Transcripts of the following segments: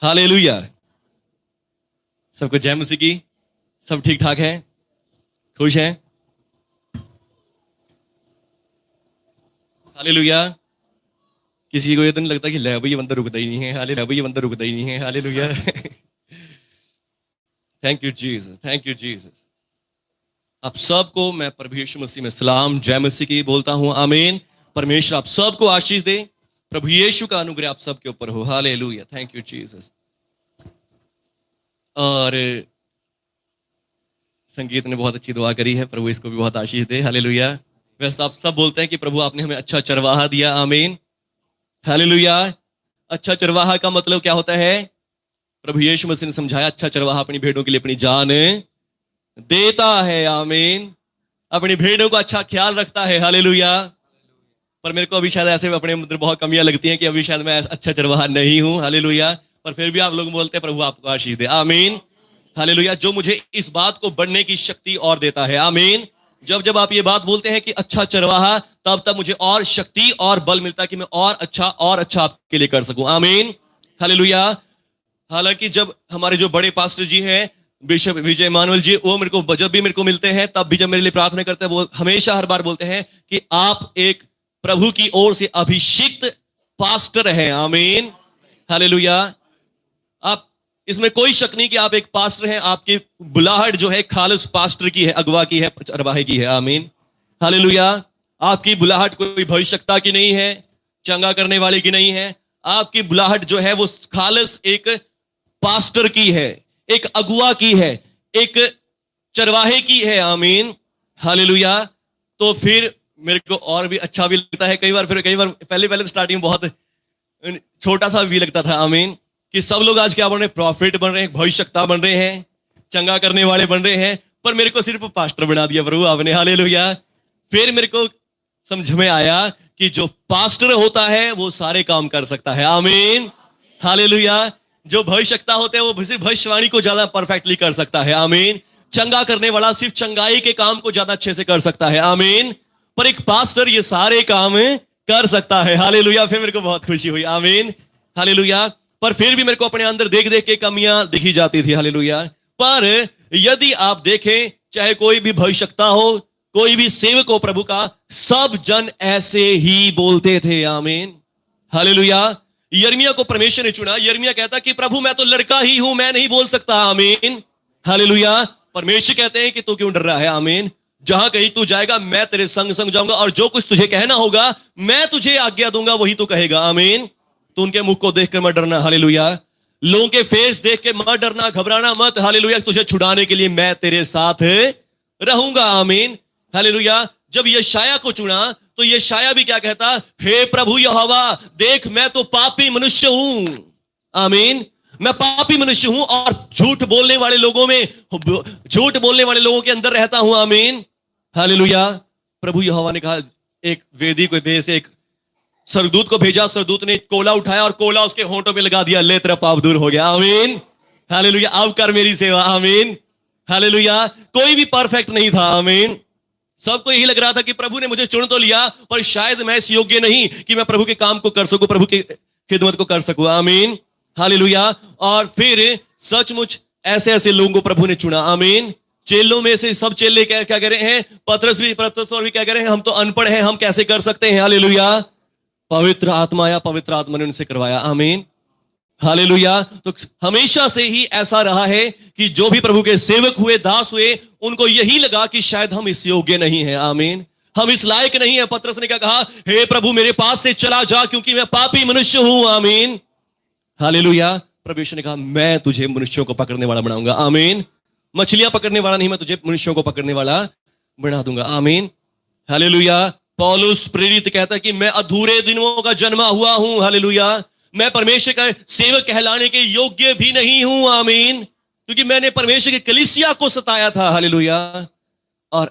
Hallelujah. सबको जय मसीह की। सब ठीक ठाक है, खुश हैं? हालेलुया। किसी को ये तो नहीं लगता कि ले भाई ये बंदा रुकता ही नहीं है, हालेलुया भाई ये बंदा रुकता ही नहीं है, hallelujah. Thank you Jesus, thank you Jesus. आप सबको मैं प्रभु यीशु मसीह में सलाम जय मसीह की बोलता हूं, आमीन। परमेश्वर आप सबको आशीष दे, प्रभु यीशु का अनुग्रह आप सबके ऊपर हो, हालेलुया। Thank you Jesus. और संगीत ने बहुत अच्छी दुआ करी है, प्रभु इसको भी बहुत आशीष दे, हालेलुया। वैसे तो आप सब बोलते हैं कि प्रभु आपने हमें अच्छा चरवाहा दिया, आमीन, हालेलुया। अच्छा चरवाहा का मतलब क्या होता है? प्रभु यीशु मसीह ने समझाया, अच्छा चरवाहा अपनी भेड़ों के लिए अपनी जान देता है, आमीन। अपनी भेड़ों का अच्छा ख्याल रखता है, हालेलुया। पर मेरे को अभी शायद ऐसे अपने अंदर बहुत कमियां लगती हैं कि अभी शायद मैं अच्छा चरवाहा नहीं हूं, हालेलुया। पर फिर भी आप लोग बोलते हैं प्रभु आपको आशीष दे, आमीन, हालेलुया। जो मुझे इस बात को बढ़ने की शक्ति और देता है, आमीन। जब जब आप ये बात बोलते हैं कि अच्छा चरवाहा, तब तब मुझे और शक्ति और बल मिलता है कि मैं और अच्छा आपके लिए कर सकूं, आमीन, हालेलुया। हालांकि जब हमारे जो बड़े पास्टर जी हैं, बिशप विजय इमानुएल जी, वो मेरे को जब भी मेरे को मिलते हैं तब भी जब मेरे लिए प्रार्थना करते हैं, वो हमेशा हर बार बोलते हैं कि आप एक प्रभु की ओर से अभिषिक्त पास्टर हैं, आमीन, हालेलुया। आप इसमें कोई शक नहीं कि आप एक पास्टर हैं। आपकी बुलाहट जो है खालिस पास्टर की है, अगवा की है, चरवाहे की है, आमीन, हालेलुया। आपकी बुलाहट कोई भविष्यता की नहीं है, चंगा करने वाले की नहीं है। आपकी बुलाहट जो है वो खालिस एक पास्टर की है, एक अगुआ की है, एक चरवाहे की है, आमीन, हालेलुया। तो फिर मेरे को और भी अच्छा भी लगता है कई बार पहले स्टार्टिंग बहुत छोटा सा भी लगता था, आमीन, कि सब लोग आज क्या बन रहे हैं? प्रॉफिट बन रहे हैं, भविष्यता बन रहे हैं, चंगा करने वाले बन रहे हैं। पर मेरे को सिर्फ पास्टर बना दिया प्रभु आपने, हालेलुया। फिर मेरे को समझ में आया कि जो पास्टर होता है वो सारे काम कर सकता है, आमीन, हालेलुया। जो भविष्यता होते हैं वो सिर्फ भविष्यवाणी को ज्यादा परफेक्टली कर सकता है, आमीन। चंगा करने वाला सिर्फ चंगाई के काम को ज्यादा अच्छे से कर सकता है, आमीन। पर एक पास्टर ये सारे काम कर सकता है, हालेलुया। फिर मेरे को बहुत खुशी हुई, आमीन, हालेलुया। पर फिर भी मेरे को अपने अंदर देख देख के कमियां दिखी जाती थी, हालेलुया। पर यदि आप देखें, चाहे कोई भी भविष्यता हो, कोई भी सेवक हो प्रभु का, सब जन ऐसे ही बोलते थे, आमीन, हालेलुया। यिर्मयाह को परमेश्वर ने चुना। यिर्मयाह कहता कि प्रभु मैं तो लड़का ही हूं, मैं नहीं बोल सकता, आमीन, हालेलुया। परमेश्वर कहते हैं कि तू क्यों डर रहा है, आमीन। जहां कहीं तू जाएगा मैं तेरे संग संग जाऊंगा, और जो कुछ तुझे कहना होगा मैं तुझे आज्ञा दूंगा, वही तू कहेगा, आमीन। तो उनके मुख को देखकर मत डरना, हालेलुया। लोगों के फेस देख के मत डरना, घबराना मत, हालेलुया। तुझे छुड़ाने के लिए मैं तेरे साथ रहूंगा, आमीन, हालेलुया। जब यशायाह को चुना तो यशायाह भी क्या कहता? हे प्रभु यहोवा, देख मैं तो पापी मनुष्य हूं, आमीन। मैं पापी मनुष्य हूं और झूठ बोलने वाले लोगों के अंदर रहता हूं, आमीन, हालेलुया। प्रभु यहोवा ने कहा, एक वेदी को भेज, एक सरदूत को भेजा, सरदूत ने कोला उठाया और कोला उसके होंठों में लगा दिया, ले तेरा पाप दूर हो गया, आमीन, हालेलुया। अब कर मेरी सेवा, आमीन, हालेलुया। कोई भी परफेक्ट नहीं था, आमीन। सबको यही लग रहा था कि प्रभु ने मुझे चुन तो लिया, पर शायद मैं इस योग्य नहीं कि मैं प्रभु के काम को कर सकूं, प्रभु की खिदमत को कर सकूं, आमीन, हालेलुया। और फिर सचमुच ऐसे ऐसे लोगों को प्रभु ने चुना, आमीन। चेलों में से सब चेले क्या कह रहे हैं? पतरस भी क्या कह रहे हैं? हम तो अनपढ़ हैं, हम कैसे कर सकते हैं, हालेलुया। पवित्र आत्मा ने उनसे करवाया, आमीन, हालेलुया। तो हमेशा से ही ऐसा रहा है कि जो भी प्रभु के सेवक हुए, दास हुए, उनको यही लगा कि शायद हम इस योग्य नहीं है, आमीन, हम इस लायक नहीं है। पतरस ने क्या कहा? हे प्रभु मेरे पास से चला जा, क्योंकि मैं पापी मनुष्य हूं, आमीन, हालेलुया। परमेश्वर ने कहा मैं तुझे मनुष्यों को पकड़ने वाला बनाऊंगा, आमीन। मछलियां पकड़ने वाला नहीं, मैं तुझे मनुष्यों को पकड़ने वाला बना दूंगा, आमीन, हालेलुया। पौलुस प्रेरित कहता है कि मैं अधूरे दिनों का जन्मा हुआ हूं, हालेलुया। मैं परमेश्वर का सेवक कहलाने के योग्य भी नहीं हूं, आमीन, क्योंकि मैंने परमेश्वर की कलीसिया को सताया था, हालेलुया। और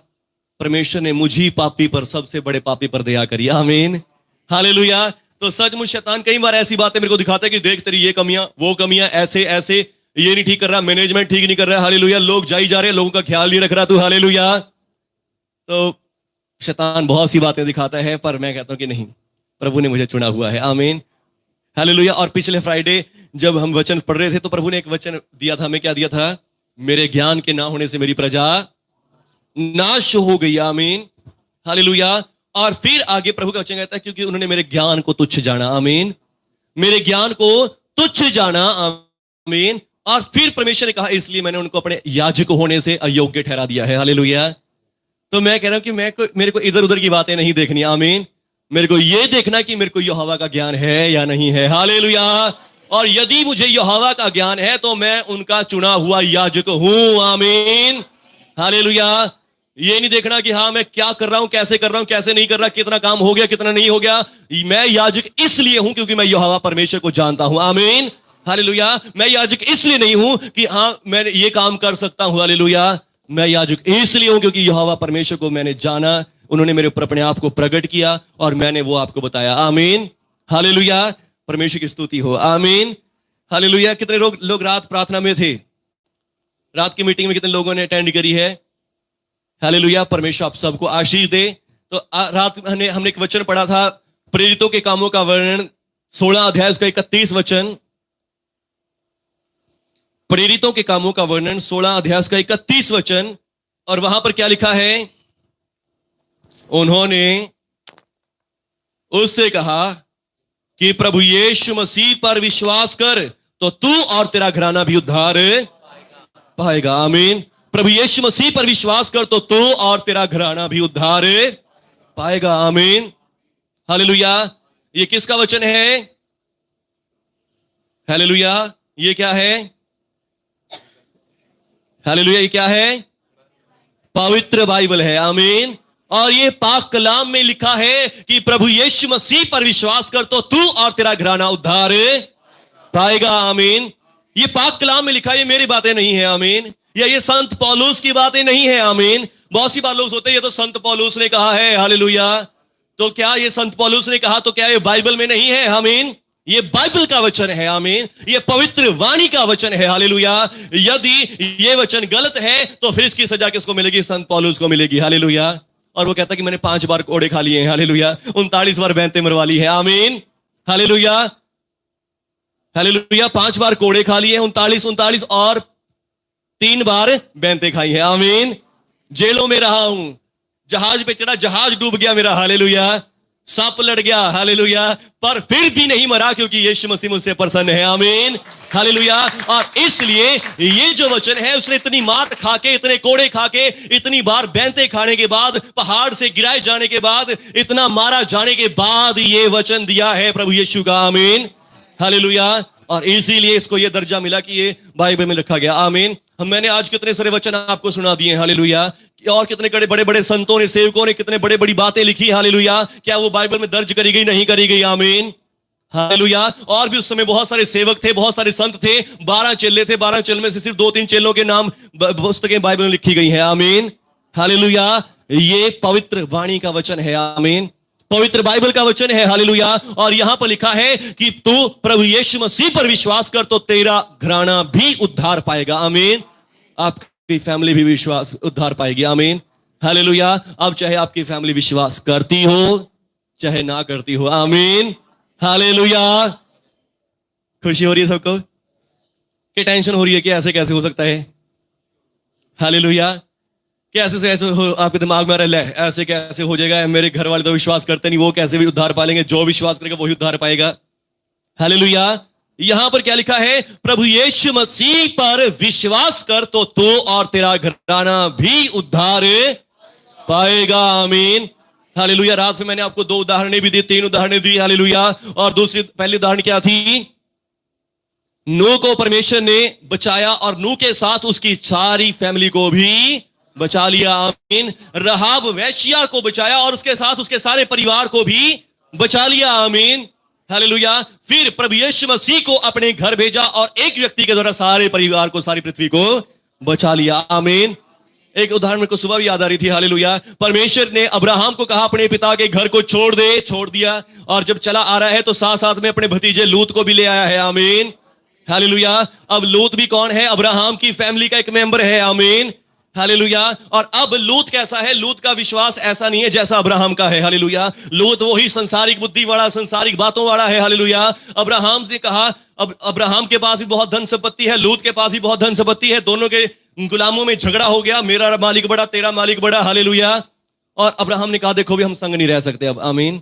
परमेश्वर ने मुझी पापी पर, सबसे बड़े पापी पर दया करी, आमीन, हालेलुया। तो सचमुच शैतान कई बार ऐसी बातें मेरे को दिखाता है कि देख तेरी ये कमियां, वो कमियां, ऐसे ऐसे, ये नहीं ठीक कर रहा, मैनेजमेंट ठीक नहीं कर रहा, हालेलुया। लोग जाई जा रहे, लोगों का ख्याल नहीं रख रहा तू, हालेलुया। तो शैतान बहुत सी बातें दिखाता है, पर मैं कहता हूं कि नहीं, प्रभु ने मुझे चुना हुआ है, आमीन, हालेलुया। और पिछले फ्राइडे जब हम वचन पढ़ रहे थे तो प्रभु ने एक वचन दिया था, हमें क्या दिया था? मेरे ज्ञान के ना होने से मेरी प्रजा नाश हो गई। आमीन, हालेलुया। और फिर आगे प्रभु का वचन कहता है क्योंकि उन्होंने मेरे ज्ञान को तुच्छ जाना। आमीन, मेरे ज्ञान को तुच्छ जाना। आमीन। और फिर परमेश्वर ने कहा इसलिए मैंने उनको अपने याजक होने से अयोग्य ठहरा दिया है। हालेलुया। तो मैं कह रहा हूं कि मेरे को इधर उधर की बातें नहीं देखनी। आमीन, मेरे को यह देखना कि मेरे को यहोवा का ज्ञान है या नहीं है। हालेलुया। और यदि मुझे यहोवा का ज्ञान है तो मैं उनका चुना हुआ याजक हूं। आमीन, हालेलुया। ये नहीं देखना कि हाँ मैं क्या कर रहा हूं, कैसे कर रहा हूं, कैसे नहीं कर रहा, कितना काम हो गया, कितना नहीं हो गया। मैं याजक इसलिए हूं क्योंकि मैं यहोवा परमेश्वर को जानता हूं। आमीन, हालेलुया। मैं याजक इसलिए नहीं हूं कि हाँ मैं ये काम कर सकता हूं। हालेलुया। मैं याजक इसलिए हूं क्योंकि यहोवा परमेश्वर को मैंने जाना, उन्होंने मेरे ऊपर अपने आप को प्रकट किया और मैंने वो आपको बताया। आमीन, हालेलुया। परमेश्वर की स्तुति हो। आमीन, हालेलुया। कितने लोग रात प्रार्थना में थे? रात की मीटिंग में कितने लोगों ने अटेंड करी है? हालेलुया। परमेश्वर आप सबको आशीष दे। तो रात हमने एक वचन पढ़ा था, प्रेरितों के कामों का वर्णन 16 अध्याय उसका 31 वचन। प्रेरितों के कामों का वर्णन 16 अध्याय का 31 वचन। और वहां पर क्या लिखा है? उन्होंने उससे कहा कि प्रभु यीशु मसीह पर विश्वास कर तो तू और तेरा घराना भी उद्धार पाएगा। आमीन। प्रभु यीशु मसीह पर विश्वास कर तो तू और तेरा घराना भी उद्धार पाएगा। आमीन, हालेलुया। ये किसका वचन है? हालेलुया। ये क्या है? हालेलुया। ये क्या है? पवित्र बाइबल है। आमीन। और ये पाक कलाम में लिखा है कि प्रभु यीशु मसीह पर विश्वास कर तो तू और तेरा घराना उद्धार पाएगा। आमीन। ये पाक कलाम में लिखा है, ये मेरी बातें नहीं है। आमीन। या ये संत पौलुस की बातें नहीं है। आमीन। बहुत सी बार लोग सोते हैं ये तो संत पौलुस ने कहा है। हालेलुया। तो क्या ये संत पौलुस ने कहा तो क्या ये बाइबल में नहीं है? आमीन। ये बाइबल का वचन है। आमीन। ये पवित्र वाणी का वचन है। हालेलुया। यदि ये वचन गलत है तो फिर इसकी सजा किसको मिलेगी? संत पौलुस को मिलेगी। हालेलुया। और वो कहता कि मैंने 5 बार कोड़े खा लिए हैं। हालेलुया। 39 बार बैंते मरवा ली है। आमीन, हालेलुया, हालेलुया। 5 बार कोड़े खा लिए, 39 और 3 बार बैंते खाई है। आमीन। जेलों में रहा हूं, जहाज पे चढ़ा, जहाज डूब गया मेरा। हालेलुया। सांप लड़ गया। हालेलुया। पर फिर भी नहीं मरा क्योंकि यीशु मसीह मुझसे प्रसन्न है। आमीन, हालेलुया। और इसलिए ये जो वचन है उसने इतनी मार खा के, इतने कोड़े खा के, इतनी बार बैंते खाने के बाद, पहाड़ से गिराए जाने के बाद, इतना मारा जाने के बाद ये वचन दिया है प्रभु यीशु का। आमीन, हालेलुया। और इसीलिए इसको ये दर्जा मिला कि ये बाइबल में रखा गया। आमीन। मैंने आज कितने सारे वचन आपको सुना दिए। हालेलुया। और कितने बड़े बड़े संतों ने, सेवकों ने कितने बड़े बड़ी बातें लिखी। हालेलुया। क्या वो बाइबल में दर्ज करी गई? नहीं करी गई। आमीन, हालेलुया। और भी उस समय बहुत सारे सेवक थे, बहुत सारे संत थे, 12 चेले थे। 12 चेलों में से सिर्फ 2-3 चेलों के नाम पुस्तकें बाइबल में लिखी गई है। आमीन, हालेलुया। ये पवित्र वाणी का वचन है। आमीन, पवित्र बाइबल का वचन है। हालेलुया। और यहां पर लिखा है कि तू प्रभु यीशु मसीह पर विश्वास कर तो तेरा घराना भी उद्धार पाएगा। आमीन। आपकी फैमिली भी विश्वास उद्धार पाएगी। आमीन, हालेलुया। अब चाहे आपकी फैमिली विश्वास करती हो चाहे ना करती हो। आमीन, हालेलुया। खुशी हो रही है सबको? क्या टेंशन हो रही है कि ऐसे कैसे हो सकता है? हालेलुया। कैसे से ऐसे हो, आपके दिमाग में आ रहा है ऐसे कैसे हो जाएगा? मेरे घर वाले तो विश्वास करते नहीं, वो कैसे भी उद्धार पालेंगे? जो विश्वास करेगा वही उद्धार पाएगा। हालेलुया। यहां पर क्या लिखा है? प्रभु यीशु मसीह पर विश्वास कर तो तू और तेरा घराना भी उद्धार पाएगा। आमीन, हालेलुया। रात में मैंने आपको 2 उदाहरणें भी दी, 3 उदाहरणें दी। हालेलुया। और पहली उदाहरण क्या थी? नूह को परमेश्वर ने बचाया और नूह के साथ उसकी सारी फैमिली को भी बचा लिया। आमीन। रहाब वेश्या को बचाया और उसके साथ उसके सारे परिवार को भी बचा लिया। आमीन, हालेलुया। फिर प्रभु यीशु मसीह को अपने घर भेजा और एक व्यक्ति के द्वारा सारे परिवार को, सारी पृथ्वी को बचा लिया। आमीन। एक उदाहरण मेरे को सुबह भी याद आ रही थी। हालेलुया। परमेश्वर ने अब्राहम को कहा अपने पिता के घर को छोड़ दे, छोड़ दिया। और जब चला आ रहा है तो साथ साथ में अपने भतीजे लूत को भी ले आया है। आमीन, हालेलुया। अब लूत भी कौन है? अब्राहम की फैमिली का एक मेंबर है। आमीन, हालेलुया। और अब लूत कैसा है? लूत का विश्वास ऐसा नहीं है जैसा अब्राहम का है। हालेलुया। लूत वही संसारिक बुद्धि वाला, संसारिक बातों वाला है। हालेलुया। अब्राहम ने कहा अब अब्राहम के पास भी बहुत धन संपत्ति है, लूत के पास भी बहुत धन संपत्ति है, दोनों के गुलामों में झगड़ा हो गया, मेरा मालिक बड़ा, तेरा मालिक बड़ा, हालेलुया। और अब्राहम ने कहा देखो भी हम संग नहीं रह सकते अब, आमीन,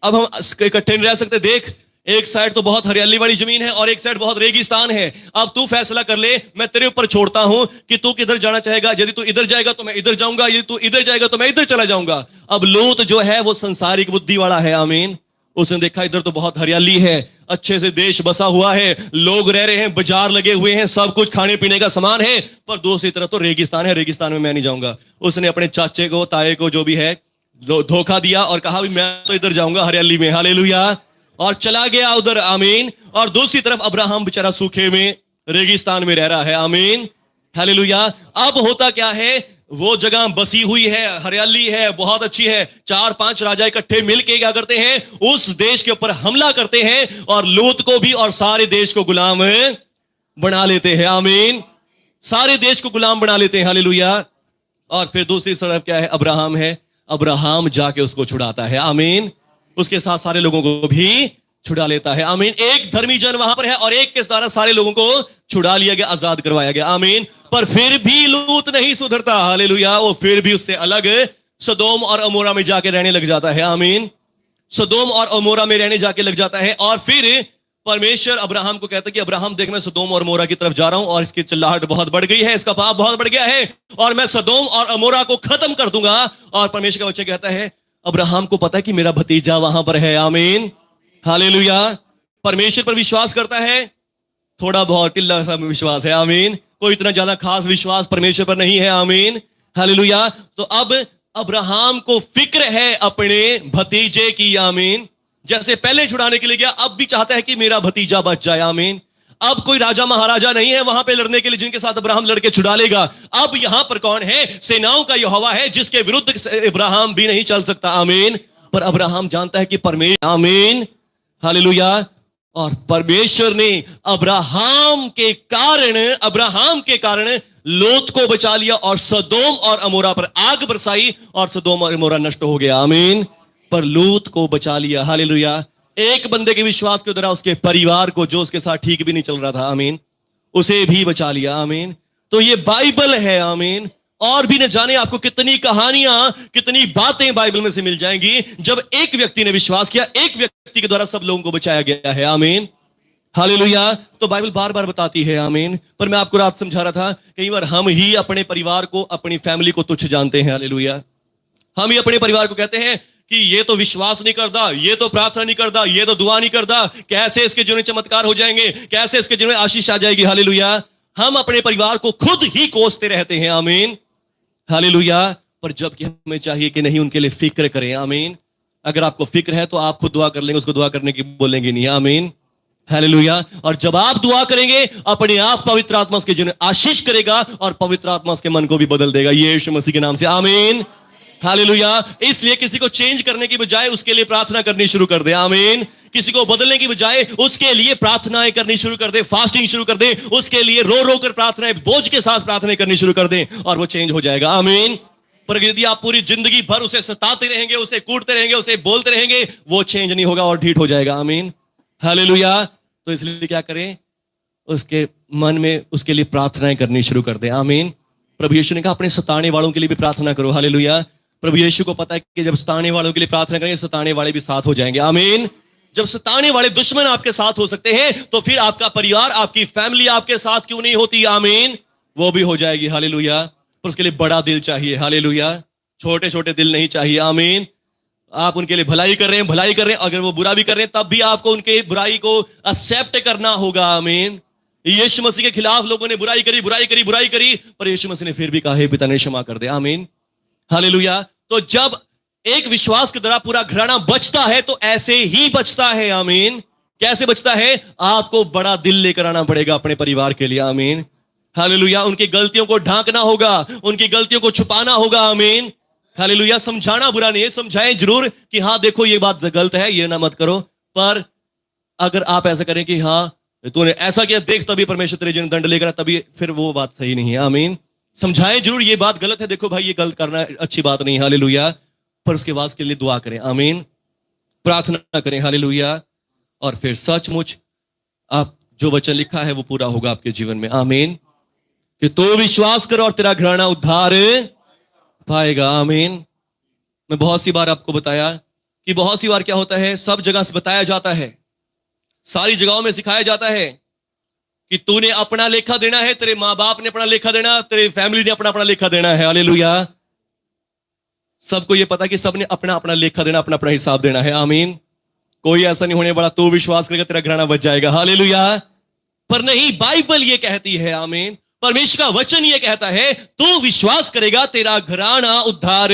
अब हम इकट्ठे नहीं रह सकते। देख, एक साइड तो बहुत हरियाली वाली जमीन है और एक साइड बहुत रेगिस्तान है। अब तू फैसला कर ले, मैं तेरे ऊपर छोड़ता हूं कि तू किधर जाना चाहेगा। यदि तू इधर जाएगा तो मैं इधर जाऊंगा, यदि तू इधर जाएगा तो मैं इधर चला जाऊंगा। अब लूत जो है वो संसारिक बुद्धि वाला है, आमीन। उसने देखा इधर तो बहुत हरियाली है, अच्छे से देश बसा हुआ है, लोग रह रहे हैं, बाजार लगे हुए हैं, सब कुछ खाने पीने का सामान है, पर दूसरी तरफ तो रेगिस्तान है, रेगिस्तान में मैं नहीं जाऊंगा। उसने अपने चाचे को, ताए को, जो भी है, धोखा दिया और कहा भी मैं तो इधर जाऊंगा हरियाली में, हालेलुया, और चला गया उधर, आमीन। और दूसरी तरफ अब्राहम बेचारा सूखे में, रेगिस्तान में रह रहा है, आमीन, हालेलुया। अब होता क्या है, वो जगह बसी हुई है, हरियाली है, बहुत अच्छी है, 4-5 राजा इकट्ठे मिलके क्या करते हैं, उस देश के ऊपर हमला करते हैं और लूत को भी और सारे देश को गुलाम बना लेते हैं, आमीन, सारे देश को गुलाम बना लेते हैं, हालेलुया। और फिर दूसरी तरफ क्या है, अब्राहम है, अब्राहम जाके उसको छुड़ाता है, आमीन, उसके साथ सारे लोगों को भी छुड़ा लेता है, आमीन। एक धर्मी जन वहां पर है और एक के द्वारा सारे लोगों को छुड़ा लिया गया, आजाद करवाया गया, आमीन। पर फिर भी लूत नहीं सुधरता, हालेलुया, वो फिर भी उससे अलग सदोम और अमोरा में जाके रहने लग जाता है, आमीन, सदोम और अमोरा में रहने जाके लग जाता है। और फिर परमेश्वर अब्राहम को कहता है कि अब्राहम देख, मैं सदोम और अमोरा की तरफ जा रहा हूं और इसकी चिल्लाहट बहुत बढ़ गई है, इसका पाप बहुत बढ़ गया है और मैं सदोम और अमोरा को खत्म कर दूंगा। और परमेश्वर का वचन कहता है, अब्राहम को पता है कि मेरा भतीजा वहां पर है, आमीन, हालेलुया। परमेश्वर पर विश्वास करता है, थोड़ा बहुत टिल्ला सा विश्वास है, आमीन, कोई इतना ज्यादा खास विश्वास परमेश्वर पर नहीं है, आमीन, हालेलुया। तो अब अब्राहम को फिक्र है अपने भतीजे की, आमीन, जैसे पहले छुड़ाने के लिए गया, अब भी चाहता है कि मेरा भतीजा बच जाए, आमीन। अब कोई राजा महाराजा नहीं है वहां पे लड़ने के लिए जिनके साथ अब्राहम लड़के छुड़ा लेगा। अब यहां पर कौन है, सेनाओं का यहोवा है, जिसके विरुद्ध अब्राहम भी नहीं चल सकता, आमीन। पर अब्राहम जानता है कि परमेश्वर, आमीन, हालेलुया। और परमेश्वर ने अब्राहम के कारण लोत को बचा लिया और सदोम और अमोरा पर आग बरसाई और सदोम और अमोरा नष्ट हो गया, आमीन। पर लूत को बचा लिया, हालेलुया। एक बंदे के विश्वास के द्वारा उसके परिवार को, जो उसके साथ ठीक भी नहीं चल रहा था, आमीन, उसे भी बचा लिया, आमीन। तो ये बाइबल है, आमीन। और भी न जाने आपको कितनी कहानियां, कितनी बातें बाइबल में से मिल जाएंगी, जब एक व्यक्ति ने विश्वास किया, एक व्यक्ति के द्वारा सब लोगों को बचाया गया है, आमीन, हालेलुया। तो बाइबल बार बार बताती है, आमीन। पर मैं आपको रात समझा रहा था, कई बार हम ही अपने परिवार को, अपनी फैमिली को तुच्छ जानते हैं, हालेलुया। हम ही अपने परिवार को कहते हैं कि ये तो विश्वास नहीं करता, ये तो प्रार्थना नहीं करता, ये तो दुआ नहीं करता, कैसे इसके जीवन में चमत्कार हो जाएंगे, कैसे इसके जीवन में आशीष आ जाएगी, हालेलुया। हम अपने परिवार को खुद ही कोसते रहते हैं, आमीन, हालेलुया। पर जबकि हमें चाहिए कि नहीं, उनके लिए फिक्र करें, आमीन। अगर आपको फिक्र है तो आप खुद दुआ कर लेंगे, उसको दुआ करने की बोलेंगे नहीं, आमीन, हालेलुया। और जब आप दुआ करेंगे, अपने आप पवित्र आत्मा उसके जीवन में आशीष करेगा और पवित्र आत्मा उसके मन को भी बदल देगा, यीशु मसीह के नाम से, आमीन, हालेलुया। इसलिए किसी को चेंज करने की बजाय उसके लिए प्रार्थना करनी शुरू कर दे, आमीन। किसी को बदलने की बजाय उसके लिए प्रार्थनाएं करनी शुरू कर दे, फास्टिंग शुरू कर दे, उसके लिए रो रो कर प्रार्थनाएं, बोझ के साथ प्रार्थनाएं करनी शुरू कर दे और वो चेंज हो जाएगा, आमीन। पर यदि आप पूरी जिंदगी भर उसे सताते रहेंगे, उसे कूटते रहेंगे, उसे बोलते रहेंगे, वो चेंज नहीं होगा और ढीठ हो जाएगा, आमीन, हालेलुया। तो इसलिए क्या करें, उसके मन में उसके लिए प्रार्थनाएं करनी शुरू कर दे, आमीन। प्रभु यीशु ने कहा अपने सताने वालों के लिए भी प्रार्थना करो, हालेलुया। प्रभु यीशु को पता है कि जब सताने वालों के लिए प्रार्थना करेंगे, सताने वाले भी साथ हो जाएंगे, आमीन। जब सताने वाले दुश्मन आपके साथ हो सकते हैं, तो फिर आपका परिवार, आपकी फैमिली आपके साथ क्यों नहीं होती, आमीन, वो भी हो जाएगी, हालेलुया। पर उसके लिए बड़ा दिल चाहिए, हालेलुया, छोटे छोटे दिल नहीं चाहिए, आमीन। आप उनके लिए भलाई कर रहे हैं, भलाई कर रहे हैं, अगर वो बुरा भी कर रहे हैं तब भी आपको उनके बुराई को एक्सेप्ट करना होगा, आमीन। यीशु मसीह के खिलाफ लोगों ने बुराई करी, पर यीशु मसीह ने फिर भी कहा, हे पिता ने क्षमा कर दे, आमीन, हालेलुया। तो जब एक विश्वास के द्वारा पूरा घराना बचता है तो ऐसे ही बचता है, आमीन। कैसे बचता है, आपको बड़ा दिल लेकर आना पड़ेगा अपने परिवार के लिए, आमीन, हालेलुया। उनकी गलतियों को ढांकना होगा, उनकी गलतियों को छुपाना होगा, आमीन, हालेलुया। समझाना बुरा नहीं है, समझाएं जरूर कि हाँ देखो ये बात गलत है, ये ना मत करो। पर अगर आप ऐसा करें कि हाँ तूने ऐसा किया, देख तभी परमेश्वर तेरे जीवन दंड लेकर, तभी, फिर वो बात सही नहीं है, आमीन। समझाएं जरूर ये बात गलत है, देखो भाई ये गलत करना अच्छी बात नहीं, हालेलुया। पर उसके बाद के लिए दुआ करें, आमीन, प्रार्थना करें, हालेलुया। और फिर सचमुच आप जो वचन लिखा है वो पूरा होगा आपके जीवन में। आमीन। कि तो विश्वास करो और तेरा घराना उद्धार पाएगा। आमीन। मैं बहुत सी बार आपको बताया कि बहुत सी बार क्या होता है, सब जगह से बताया जाता है, सारी जगहों में सिखाया जाता है कि तूने अपना लेखा देना है, तेरे मां बाप ने अपना लेखा देना, तेरे फैमिली ने अपना अपना लेखा देना है। हालेलुया। सबको ये पता कि सबने अपना अपना लेखा देना, अपना अपना हिसाब देना है। आमीन। कोई ऐसा नहीं होने वाला तू विश्वास करेगा तेरा घराना बच जाएगा। हालेलुया। पर नहीं, बाइबल ये कहती है, आमीन, परमेश्वर का वचन ये कहता है तू विश्वास करेगा तेरा घराना उद्धार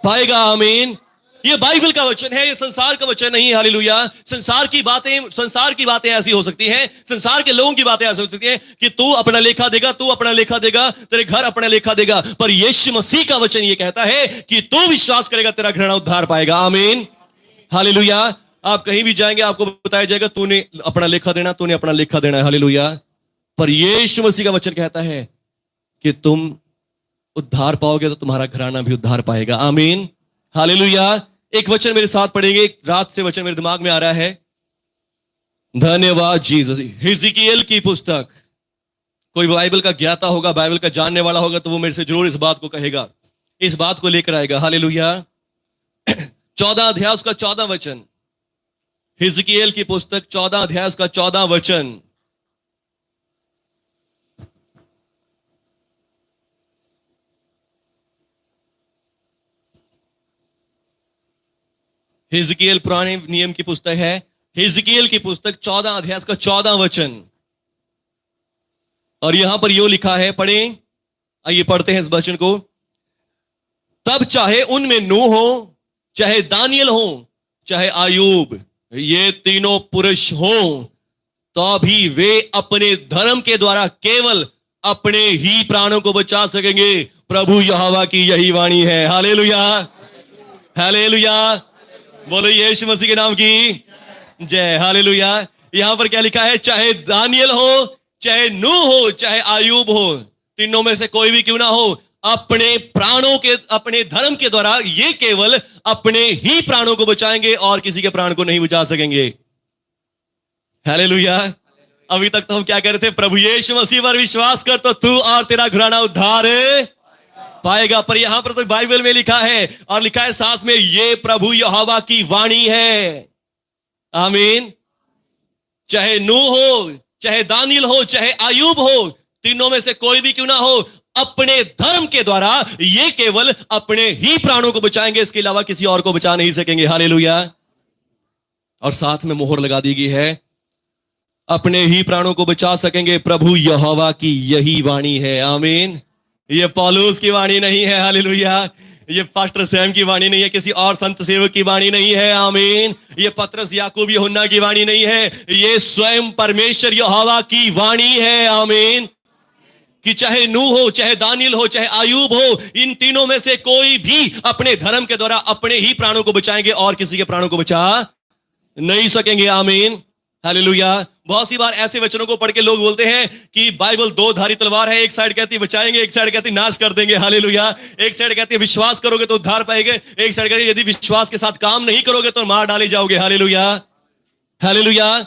पाएगा। आमीन। ये बाइबल का वचन है, ये संसार का वचन नहीं। हालेलुया। संसार की बातें ऐसी हो सकती हैं, संसार के लोगों की बातें ऐसी हो सकती हैं कि तू अपना लेखा देगा, तू अपना लेखा देगा, तेरे घर अपना लेखा देगा। पर यीशु मसीह का वचन ये कहता है कि तू विश्वास करेगा तेरा घराना उद्धार पाएगा। आमीन। हालेलुया। आप कहीं भी जाएंगे आपको बताया जाएगा तूने अपना लेखा देना, तूने अपना लेखा देना है। हालेलुया। पर यीशु मसीह का वचन कहता है कि तुम उद्धार पाओगे तो तुम्हारा घराना भी उद्धार पाएगा। आमीन। हालेलुया। एक वचन मेरे साथ पढ़ेंगे, रात से वचन मेरे दिमाग में आ रहा है। धन्यवाद जीसस। हिजकिय्येल की पुस्तक, कोई बाइबल का ज्ञाता होगा, बाइबल का जानने वाला होगा तो वो मेरे से जरूर इस बात को कहेगा, इस बात को लेकर आएगा। हालेलुया। 14 अध्याय उसका 14 वचन, हिजकिय्येल की पुस्तक 14 अध्याय उसका 14 वचन। हिजकिय्येल पुराने नियम की पुस्तक है, हिजकिय्येल की पुस्तक 14 अध्याय का 14 वचन। और यहां पर यो लिखा है, पढ़ें, आइए पढ़ते हैं इस वचन को। तब चाहे उनमें नूह हो, चाहे दानियल हो, चाहे आयूब, ये तीनों पुरुष हो, तो भी वे अपने धर्म के द्वारा केवल अपने ही प्राणों को बचा सकेंगे। प्रभु यहोवा की यही वाणी है। हालेलुया। हालेलुया। बोलो यीशु मसीह के नाम की जय। हालेलुया। यहां पर क्या लिखा है, चाहे दानियल हो, चाहे नूह हो, चाहे आयूब हो, तीनों में से कोई भी क्यों ना हो, अपने प्राणों के, अपने धर्म के द्वारा ये केवल अपने ही प्राणों को बचाएंगे और किसी के प्राण को नहीं बचा सकेंगे। हालेलुया। अभी तक तो हम क्या कह रहे थे, प्रभु यीशु मसीह पर विश्वास कर तो तू और तेरा घराना उद्धार पाएगा। पर यहां पर तो बाइबल में लिखा है, और लिखा है साथ में, ये प्रभु यहोवा की वाणी है। आमीन। चाहे नूह हो, चाहे दानियल हो, चाहे आयूब हो, तीनों में से कोई भी क्यों ना हो, अपने धर्म के द्वारा ये केवल अपने ही प्राणों को बचाएंगे, इसके अलावा किसी और को बचा नहीं सकेंगे। हालेलुया। और साथ में मोहर लगा दी गई है, अपने ही प्राणों को बचा सकेंगे, प्रभु यहोवा की यही वाणी है। आमीन। ये पौलुस की वाणी नहीं है। हालेलुया। ये पास्टर सैम की वाणी नहीं है, किसी और संत सेवक की वाणी नहीं है। आमीन। ये पतरस, याकूब, यूहन्ना की वाणी नहीं है, ये स्वयं परमेश्वर यहोवा की वाणी है। आमीन। कि चाहे नूह हो, चाहे दानियल हो, चाहे आयूब हो, इन तीनों में से कोई भी अपने धर्म के द्वारा अपने ही प्राणों को बचाएंगे और किसी के प्राणों को बचा नहीं सकेंगे। आमीन। हालेलुया। बहुत सी बार ऐसे वचनों को पढ़ के लोग बोलते हैं कि बाइबल दो धारी तलवार है, एक साइड कहती है बचाएंगे, एक साइड कहती है नाश कर देंगे। हालेलुया। एक साइड कहती है विश्वास करोगे तो उद्धार पाएंगे, एक साइड कहती है यदि विश्वास के साथ काम नहीं करोगे तो मार डाले जाओगे। हालेलुया। हालेलुया।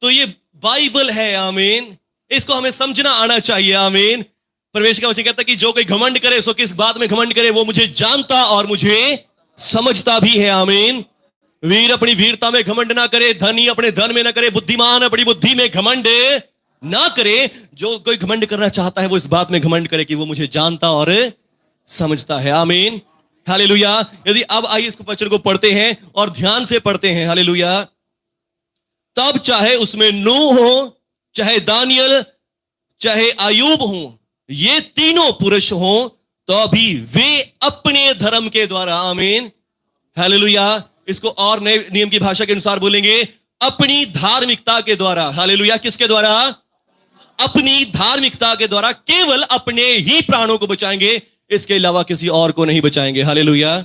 तो ये बाइबल है। आमीन। इसको हमें समझना आना चाहिए। आमीन। परमेश्वर का वचन कहता है कि जो कोई घमंड करे सो किस बात में घमंड करे, वो मुझे जानता और मुझे समझता भी है। आमीन। वीर अपनी वीरता में घमंड ना करे, धनी अपने धन में ना करे, बुद्धिमान अपनी बुद्धि में घमंड ना करे। जो कोई घमंड करना चाहता है वो इस बात में घमंड करे कि वो मुझे जानता और समझता है। आमीन। हालेलुया। यदि अब आइए इसको वचन को पढ़ते हैं और ध्यान से पढ़ते हैं। हालेलुया। तब चाहे उसमें नूह हो, चाहे दानियल, चाहे आयूब हो, ये तीनों पुरुष हो, तो अभी वे अपने धर्म के द्वारा, आमीन, हालेलुया, इसको और नए नियम की भाषा के अनुसार बोलेंगे, अपनी धार्मिकता के द्वारा, हालेलुया, किसके द्वारा? अपनी धार्मिकता के द्वारा केवल अपने ही प्राणों को बचाएंगे, इसके अलावा किसी और को नहीं बचाएंगे। हालेलुया।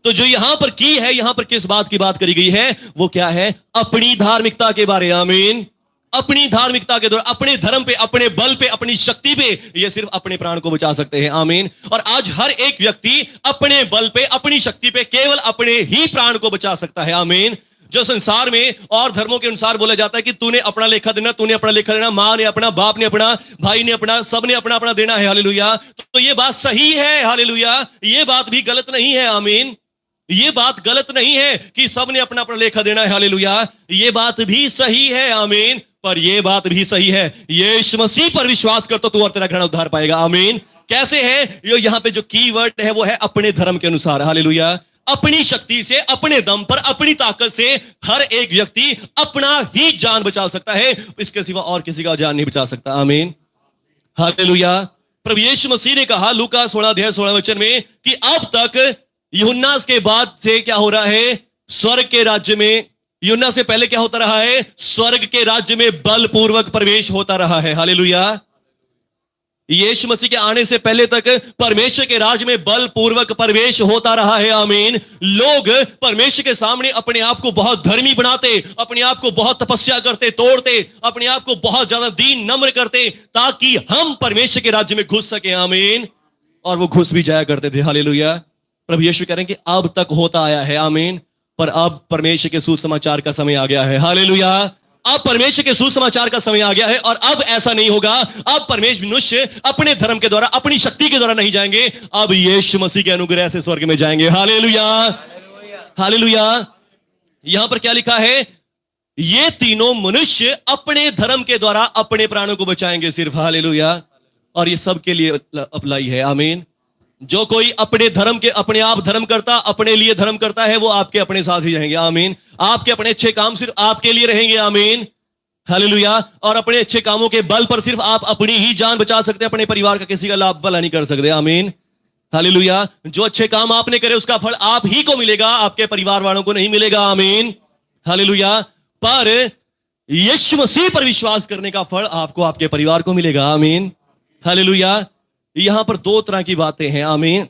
तो जो यहां पर की है, यहां पर किस बात की बात करी गई है, वो क्या है? अपनी धार्मिकता के बारे, आमीन, अपनी धार्मिकता के द्वारा, अपने धर्म पे, अपने बल पे, अपनी शक्ति पे ये सिर्फ अपने प्राण को बचा सकते हैं, आमीन। और आज हर एक व्यक्ति अपने बल पे, अपनी शक्ति पे केवल अपने ही प्राण को बचा सकता है, आमीन। जो संसार में और धर्मों के अनुसार बोला जाता है कि तूने अपना लेखा देना, तूने अपना लेखा देना, माँ ने अपना, बाप ने अपना, भाई ने अपना, सब ने अपना अपना देना है। हालेलुया। तो ये बात सही है। हालेलुया। ये बात भी गलत नहीं है। आमीन। ये बात गलत नहीं है कि सब ने अपना अपना लेखा देना है। हालेलुया। ये बात भी सही है। आमीन। पर ये बात भी सही है, यीशु मसीह पर विश्वास कर तो तू और तेरा घराना उद्धार पाएगा। आमीन। कैसे है? यहाँ पे जो की वर्ड है वो है अपने धर्म के अनुसार। हालेलुया। अपनी शक्ति से, अपने दम पर, अपनी ताकत से हर एक व्यक्ति अपना ही जान बचा सकता है, इसके सिवा और किसी का जान नहीं बचा सकता। आमीन। हालेलुया। प्रभु यीशु मसीह ने कहा लूका 16:16 में कि अब तक यूहन्ना के बाद से क्या हो रहा है? स्वर्ग के राज्य में, यूहन्ना से पहले क्या होता रहा है? स्वर्ग के राज्य में बलपूर्वक प्रवेश होता रहा है। हालेलुया। यीशु मसीह के आने से पहले तक परमेश्वर के राज में बलपूर्वक प्रवेश होता रहा है। आमीन। लोग परमेश्वर के सामने अपने आप को बहुत धर्मी बनाते, अपने आप को बहुत तपस्या करते, तोड़ते, अपने आप को बहुत ज्यादा दीन नम्र करते ताकि हम परमेश्वर के राज्य में घुस सके। आमीन। और वो घुस भी जाया करते थे। हालेलुया। प्रभु यीशु कह रहे हैं कि अब तक होता आया है। आमीन। पर अब परमेश्वर के सुसमाचार का समय आ गया है। हालेलुया। अब परमेश्वर के सुसमाचार का समय आ गया है और अब ऐसा नहीं होगा। अब परमेश्वर मनुष्य अपने धर्म के द्वारा, अपनी शक्ति के द्वारा नहीं जाएंगे, अब यीशु मसीह के अनुग्रह से स्वर्ग में जाएंगे। हालेलुया। हालेलुया। यहां पर क्या लिखा है? ये तीनों मनुष्य अपने धर्म के द्वारा अपने प्राणों को बचाएंगे सिर्फ। हालेलुया। और ये सबके लिए अप्लाई है। आमीन। जो कोई अपने धर्म के, अपने आप धर्म करता, अपने लिए धर्म करता है, वो आपके अपने साथ ही रहेंगे। आमीन। आपके अपने अच्छे काम सिर्फ आपके लिए रहेंगे। आमीन। हालेलुया। और अपने अच्छे कामों के बल पर सिर्फ आप अपनी ही जान बचा सकते हैं, अपने परिवार का किसी का लाभ भला नहीं कर सकते। आमीन। हालेलुया। जो अच्छे काम आपने करे उसका फल आप ही को मिलेगा, आपके परिवार वालों को नहीं मिलेगा। आमीन। हालेलुया। पर यीशु मसीह पर विश्वास करने का फल आपको, आपके परिवार को मिलेगा। आमीन। हालेलुया। यहां पर दो तरह की बातें हैं। आमीन।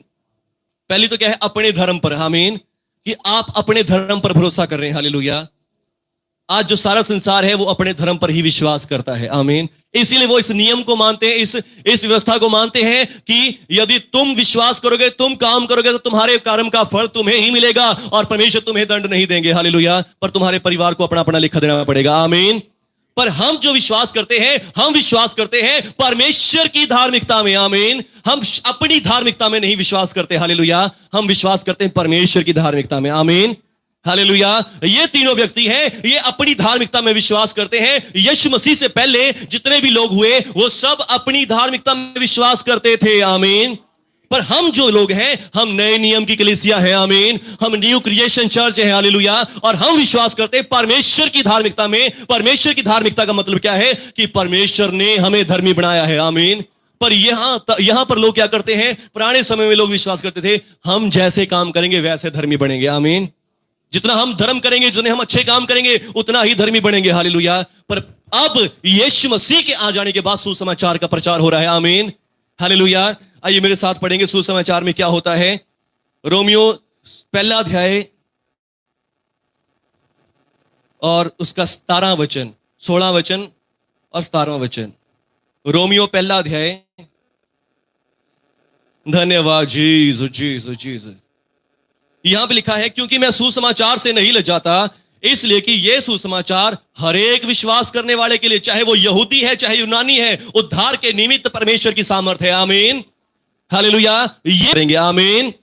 पहली तो क्या है? अपने धर्म पर। आमीन। कि आप अपने धर्म पर भरोसा कर रहे हैं। हालेलुया। आज जो सारा संसार है वो अपने धर्म पर ही विश्वास करता है। आमीन। इसीलिए वो इस नियम को मानते हैं, इस व्यवस्था को मानते हैं कि यदि तुम विश्वास करोगे, तुम काम करोगे तो तुम्हारे कर्म का फल तुम्हें ही मिलेगा और परमेश्वर तुम्हें दंड नहीं देंगे। हालेलुया। पर तुम्हारे परिवार को अपना अपना लेखा देना पड़ेगा। आमीन। पर हम जो विश्वास करते हैं, हम विश्वास करते हैं परमेश्वर की धार्मिकता में। आमीन। हम अपनी धार्मिकता में नहीं विश्वास करते। हालेलुया। हम विश्वास करते हैं परमेश्वर की धार्मिकता में। आमीन। हालेलुया। ये तीनों व्यक्ति हैं, ये अपनी धार्मिकता में विश्वास करते हैं। यीशु मसीह से पहले जितने भी लोग हुए वो सब अपनी धार्मिकता में विश्वास करते थे। आमीन। पर हम जो लोग हैं, हम नए नियम की कलीसिया है। आमीन। हम न्यू क्रिएशन चर्च है। हालेलुया। और हम विश्वास करते हैं परमेश्वर की धार्मिकता में। परमेश्वर की धार्मिकता का मतलब क्या है? कि परमेश्वर ने हमें धर्मी बनाया है। आमीन। पर यहां पर लोग क्या करते हैं? पुराने समय में लोग विश्वास करते थे हम जैसे काम करेंगे वैसे धर्मी बनेंगे। आमीन। जितना हम धर्म करेंगे, जितने हम अच्छे काम करेंगे, उतना ही धर्मी बनेंगे। हालेलुया। पर अब यीशु मसीह के आ जाने के बाद सुसमाचार का प्रचार हो रहा है। आमीन। हालेलुया। आइए मेरे साथ पढ़ेंगे सुसमाचार में क्या होता है। रोमियो 1 अध्याय और उसका 17 वचन, 16 वचन और 17 वचन। रोमियो 1 अध्याय। धन्यवाद जीसस, जीसस, जीसस। यहां पे लिखा है क्योंकि मैं सुसमाचार से नहीं लजाता, इसलिए कि यह सुसमाचार हर एक विश्वास करने वाले के लिए, चाहे वो यहूदी है चाहे यूनानी है, उद्धार के निमित्त परमेश्वर की सामर्थ है। आमीन। हालेलुया। ये करेंगे। आमीन।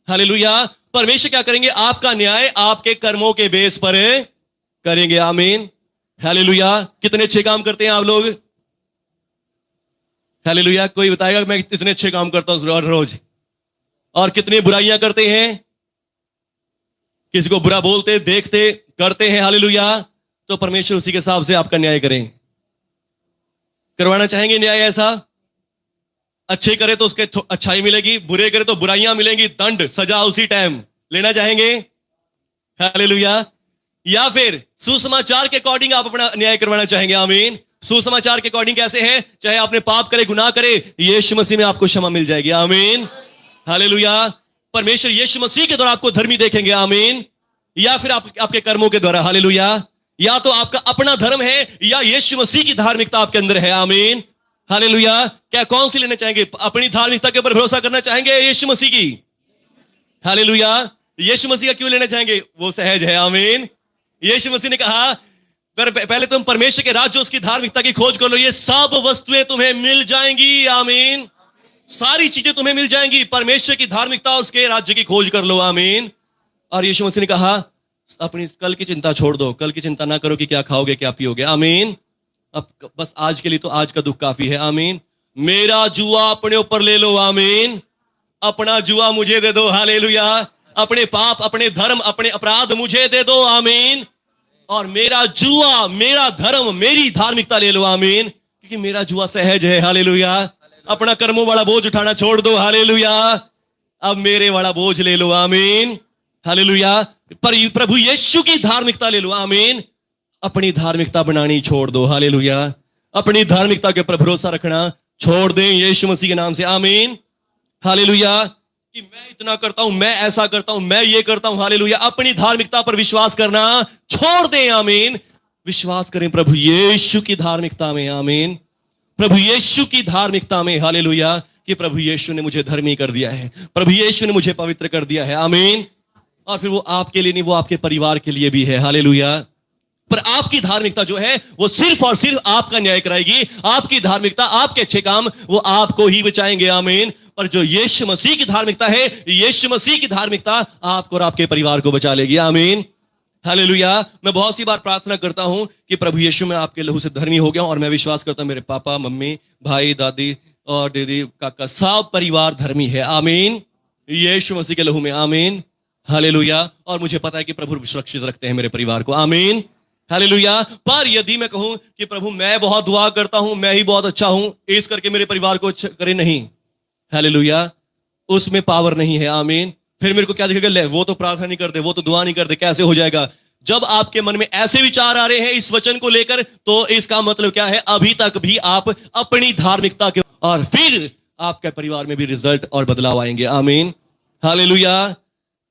हालेलुया। परमेश्वर क्या करेंगे? आपका न्याय आपके कर्मों के बेस पर करेंगे। आमीन। हालेलुया। कितने अच्छे काम करते हैं आप लोग? हालेलुया। कोई बताएगा मैं इतने अच्छे काम करता हूं रोज, और कितनी बुराइयां करते हैं? किसी को बुरा बोलते, देखते, करते हैं। हालेलुया। तो परमेश्वर उसी के हिसाब से आपका न्याय करें। करवाना चाहेंगे न्याय ऐसा? अच्छे करे तो उसके अच्छाई मिलेगी, बुरे करे तो बुराइयां मिलेंगी, दंड सजा उसी टाइम लेना चाहेंगे। हालेलुया। या फिर सुसमाचार के अकॉर्डिंग आप अपना न्याय करवाना चाहेंगे। आमीन। सुसमाचार के अकॉर्डिंग कैसे है? चाहे आपने पाप करे, गुनाह करे, यीशु मसीह में आपको क्षमा मिल जाएगी। आमीन। हालेलुया। परमेश्वर यीशु मसीह के द्वारा आपको धर्मी देखेंगे। आमीन। या फिर आपके कर्मों के द्वारा। हालेलुया। या तो आपका अपना धर्म है या यीशु मसीह की धार्मिकता आपके अंदर है। आमीन। हालेलुया। क्या कौन सी लेना चाहेंगे? अपनी धार्मिकता के ऊपर भरोसा करना चाहेंगे यीशु मसीह की? हालेलुया। यीशु मसीह का क्यों लेना चाहेंगे? वो सहज है। आमीन। यीशु मसीह ने कहा पहले तुम परमेश्वर के राज्य उसकी धार्मिकता की खोज कर लो, ये सब वस्तुएं तुम्हें मिल जाएंगी। आमीन। सारी चीजें तुम्हें मिल जाएंगी। परमेश्वर की धार्मिकता उसके राज्य की खोज कर लो। आमीन। और यीशु मसीह ने कहा अपनी कल की चिंता छोड़ दो, कल की चिंता ना करो कि क्या खाओगे क्या पियोगे। आमीन। अब बस आज के लिए तो आज का दुख काफी है। आमीन। मेरा जुआ अपने ऊपर ले लो। आमीन। अपना जुआ मुझे दे दो। हालेलुया। अपने पाप, अपने धर्म, अपने अपराध मुझे दे दो। आमीन। और मेरा जुआ, मेरा धर्म, मेरी धार्मिकता ले लो। आमीन। क्योंकि मेरा जुआ सहज है। हालेलुया। अपना कर्मों वाला बोझ उठाना छोड़ दो। हालेलुया। अब मेरे वाला बोझ ले लो। आमीन। हालेलुया। पर प्रभु यीशु की धार्मिकता ले लो। आमीन। अपनी धार्मिकता बनानी छोड़ दो। हालेलुया। अपनी धार्मिकता के ऊपर भरोसा रखना छोड़ दें यीशु मसीह के नाम से। आमीन। हालेलुया। कि मैं इतना करता हूं, मैं ऐसा करता हूं, मैं ये करता हूं। हालेलुया। अपनी धार्मिकता पर विश्वास करना छोड़ दें। आमीन। विश्वास करें प्रभु यीशु की धार्मिकता में। आमीन। प्रभु यीशु की धार्मिकता में। हालेलुया। कि प्रभु यीशु ने मुझे धर्मी कर दिया है, प्रभु यीशु ने मुझे पवित्र कर दिया है। आमीन। और फिर वो आपके लिए नहीं, वो आपके परिवार के लिए भी है। हालेलुया। पर आपकी धार्मिकता जो है वो सिर्फ और सिर्फ आपका न्याय कराएगी। आपकी धार्मिकता, आपके अच्छे काम वो आपको ही बचाएंगे। आमीन। पर जो यीशु मसीह की धार्मिकता है, यीशु मसीह की धार्मिकता आपको और आपके परिवार को बचा लेगी। आमीन। हालेलुया। मैं बहुत सी बार प्रार्थना करता हूं कि प्रभु यीशु में आपके लहू से धर्मी हो गया हूं, और मैं विश्वास करता हूं मेरे पापा, मम्मी, भाई, दादी और दीदी, काका, सब परिवार धर्मी है। आमीन। यीशु मसीह के लहू में। आमीन। हालेलुया। और मुझे पता है कि प्रभु सुरक्षित रखते हैं मेरे परिवार को। आमीन। हालेलुया। पर यदि मैं कहूं कि प्रभु मैं बहुत दुआ करता हूं, मैं ही बहुत अच्छा हूं, इस करके मेरे परिवार को अच्छा करे, नहीं। हालेलुया। उसमें पावर नहीं है। आमीन। फिर मेरे को क्या दिखेगा, ले वो तो प्रार्थना नहीं करते, वो तो दुआ नहीं करते, कैसे हो जाएगा। जब आपके मन में ऐसे विचार आ रहे हैं इस वचन को लेकर, तो इसका मतलब क्या है, अभी तक भी आप अपनी धार्मिकता के, और फिर आपके परिवार में भी रिजल्ट और बदलाव आएंगे। आमीन। हालेलुया।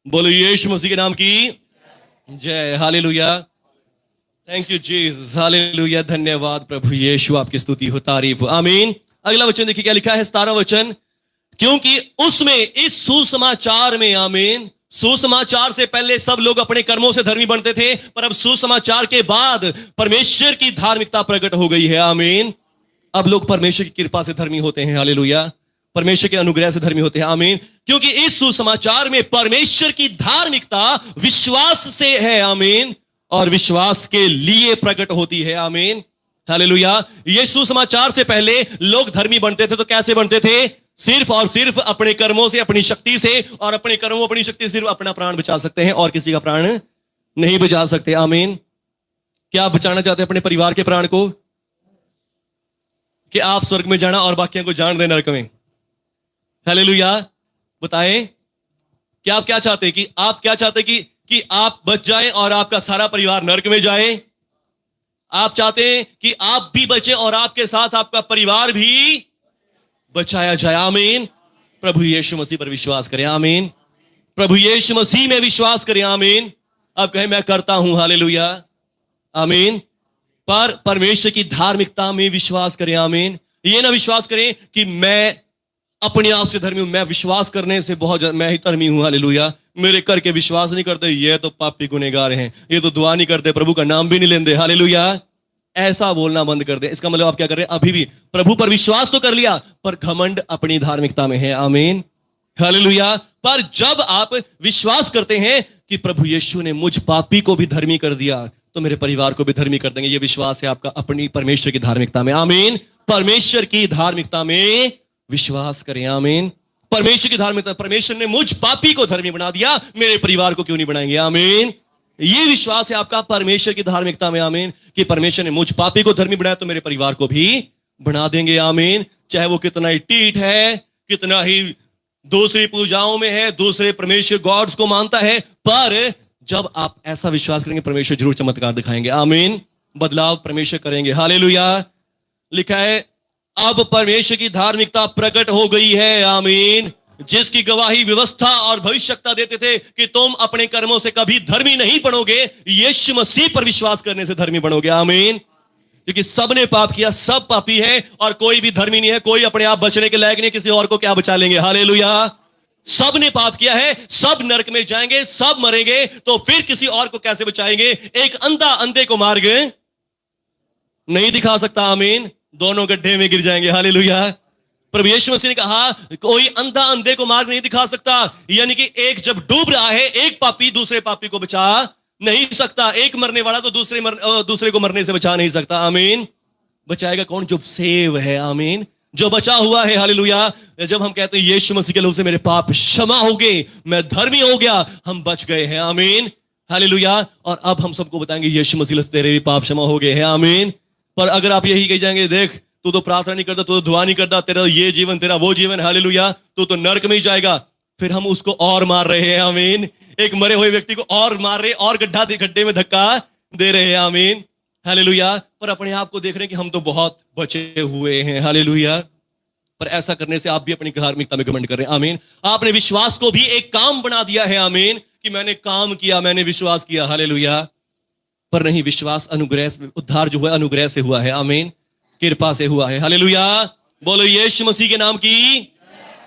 बोलो यीशु मसीह के नाम की जय। Hallelujah. Thank you Jesus. Hallelujah. धन्यवाद प्रभु यीशु, आपकी स्तुति हो, तारीफ हो। आमीन। अगला वचन देखिए क्या लिखा है, 17वां वचन। क्योंकि उसमें, इस सुसमाचार में, आमीन, सुसमाचार से पहले सब लोग अपने कर्मों से धर्मी बनते थे, पर अब सुसमाचार के बाद परमेश्वर की धार्मिकता प्रकट हो गई है। आमीन। अब लोग परमेश्वर की कृपा से धर्मी होते हैं। हालेलुया। परमेश्वर के अनुग्रह से धर्मी होते हैं। आमीन। क्योंकि इस सुसमाचार में परमेश्वर की धार्मिकता विश्वास से है। आमीन। और विश्वास के लिए प्रकट होती है। आमीन। हालेलुया। ये सुसमाचार से पहले लोग धर्मी बनते थे, तो कैसे बनते थे, सिर्फ और सिर्फ अपने कर्मों से, अपनी शक्ति से, और अपने कर्मों, अपनी शक्ति से सिर्फ अपना प्राण बचा सकते हैं, और किसी का प्राण नहीं बचा सकते। आमीन। क्या आप बचाना चाहते हैं अपने परिवार के प्राण को, कि आप स्वर्ग में जाना और बाकियों को जान देना नरक में। हालेलुया। बताएं, क्या आप क्या चाहते हैं, कि आप क्या चाहते हैं कि आप बच जाएं और आपका सारा परिवार नरक में जाए। आप चाहते हैं कि आप भी बचे और आपके साथ आपका परिवार भी बचाया जाए। आमीन। प्रभु यीशु मसीह पर विश्वास करें। आमीन। प्रभु यीशु मसीह में विश्वास करें। आमीन। अब कहें मैं करता हूं। हालेलुया। आमीन। पर परमेश्वर की धार्मिकता में विश्वास करें। आमीन। ये ना विश्वास करें कि मैं अपने आप से धर्मी हूं, मैं विश्वास करने से बहुत मैं ही धर्मी हूं। हालेलुया। मेरे करके विश्वास नहीं करते, ये तो पापी गुनहगार हैं, ये तो दुआ नहीं करते, प्रभु का नाम भी नहीं लेते। हालेलुया। ऐसा बोलना बंद कर दे। इसका मतलब आप क्या कर रहे हैं, अभी भी प्रभु पर विश्वास तो कर लिया, पर घमंड अपनी धार्मिकता में है। आमीन। हालेलुया। पर जब आप विश्वास करते हैं कि प्रभु यीशु ने मुझ पापी को भी धर्मी कर दिया, तो मेरे परिवार को भी धर्मी कर देंगे, ये विश्वास है आपका अपनी परमेश्वर की धार्मिकता में। आमीन। परमेश्वर की धार्मिकता में विश्वास करें। आमीन। परमेश्वर की धार्मिकता, परमेश्वर ने मुझ पापी को धर्मी बना दिया, मेरे परिवार को क्यों नहीं बनाएंगे। आमीन। ये विश्वास है आपका परमेश्वर की धार्मिकता में। आमीन। कि परमेश्वर ने मुझ पापी को धर्मी बनाया, तो मेरे परिवार को भी बना देंगे। आमीन। चाहे वो कितना ही टीठ है, कितना ही दूसरी पूजाओं में है, दूसरे परमेश्वर गॉड्स को मानता है, पर जब आप ऐसा विश्वास करेंगे, परमेश्वर जरूर चमत्कार दिखाएंगे। आमीन। बदलाव परमेश्वर करेंगे। हालेलुया। लिखा है, अब परमेश्वर की धार्मिकता प्रकट हो गई है। आमीन। जिसकी गवाही व्यवस्था और भविष्यवक्ता देते थे कि तुम अपने कर्मों से कभी धर्मी नहीं बनोगे, यीशु मसीह पर विश्वास करने से धर्मी बनोगे। आमीन। क्योंकि सबने पाप किया, सब पापी है, और कोई भी धर्मी नहीं है, कोई अपने आप बचने के लायक नहीं, किसी और को क्या बचा लेंगे। हालेलुया। सब ने पाप किया है, सब नरक में जाएंगे, सब मरेंगे, तो फिर किसी और को कैसे बचाएंगे? एक अंधा अंधे को मार्ग नहीं दिखा सकता, आमीन। दोनों गड्ढे में गिर जाएंगे, हालेलुया। प्रभु यीशु मसीह ने कहा कोई अंधा अंधे को मार्ग नहीं दिखा सकता, यानी कि एक जब डूब रहा है, एक पापी दूसरे पापी को बचा नहीं सकता, एक मरने वाला तो दूसरे को मरने से बचा नहीं सकता, आमीन। बचाएगा कौन? जो सेव है, आमीन, जो बचा हुआ है, हालेलुया। जब हम कहते हैं यीशु मसीह के लहू से मेरे पाप क्षमा हो गए, मैं धर्मी हो गया, हम बच गए हैं, आमीन, हालेलुया। और अब हम सबको बताएंगे यीशु मसीह तेरे भी पाप क्षमा हो गए हैं, आमीन। पर अगर आप यही कह जाएंगे, देख तू तो प्रार्थना नहीं करता, तू तो दुआ नहीं करता, तेरा ये जीवन, तेरा वो जीवन, हालेलुया, तू तो नरक में ही जाएगा, फिर हम उसको और मार रहे हैं, आमीन। एक मरे हुए व्यक्ति को और मार रहे, और गड्ढे में धक्का दे रहे हैं, आमीन, हालेलुया। पर अपने आप को देख रहे हैं कि हम तो बहुत बचे हुए हैं, हालेलुया। पर ऐसा करने से आप भी अपनी धार्मिकता में घमंड कर रहे हैं, आमीन। आपने विश्वास को भी एक काम बना दिया है, आमीन, कि मैंने काम किया, मैंने विश्वास किया, हालेलुया। पर नहीं, विश्वास अनुग्रह से, उद्धार जो है अनुग्रह से हुआ है, आमीन, कृपा से हुआ है, हालेलुया। बोलो यीशु मसीह के नाम की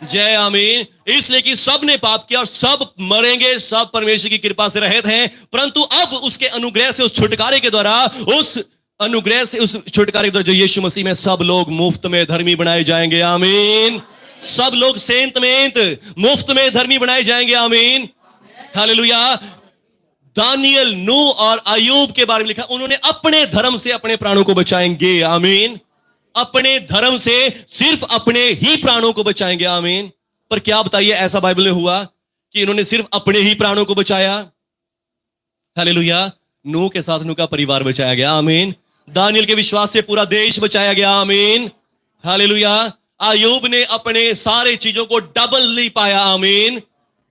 जय, आमीन। इसलिए कि सब ने पाप किया और सब मरेंगे, सब परमेश्वर की कृपा से रहित हैं, परंतु अब उसके अनुग्रह से, उस छुटकारे के द्वारा, उस अनुग्रह से, उस छुटकारे के द्वारा जो यीशु मसीह में, सब लोग मुफ्त में धर्मी बनाए जाएंगे, आमीन। सब लोग सेंतमेंत मुफ्त में धर्मी बनाए जाएंगे, आमीन, हालेलुया। दानियल, नूह और अय्यूब के बारे में लिखा, उन्होंने अपने धर्म से अपने प्राणों को बचाएंगे, आमीन। अपने धर्म से सिर्फ अपने ही प्राणों को बचाएंगे, आमीन। पर क्या बताइए, ऐसा बाइबल में हुआ कि इन्होंने सिर्फ अपने ही प्राणों को बचाया? हालेलुया। नूह के साथ नूह का परिवार बचाया गया, आमीन। दानियल के विश्वास से पूरा देश बचाया गया, आमीन, हालेलुया। अय्यूब ने अपने सारे चीजों को डबल नहीं पाया, आमीन,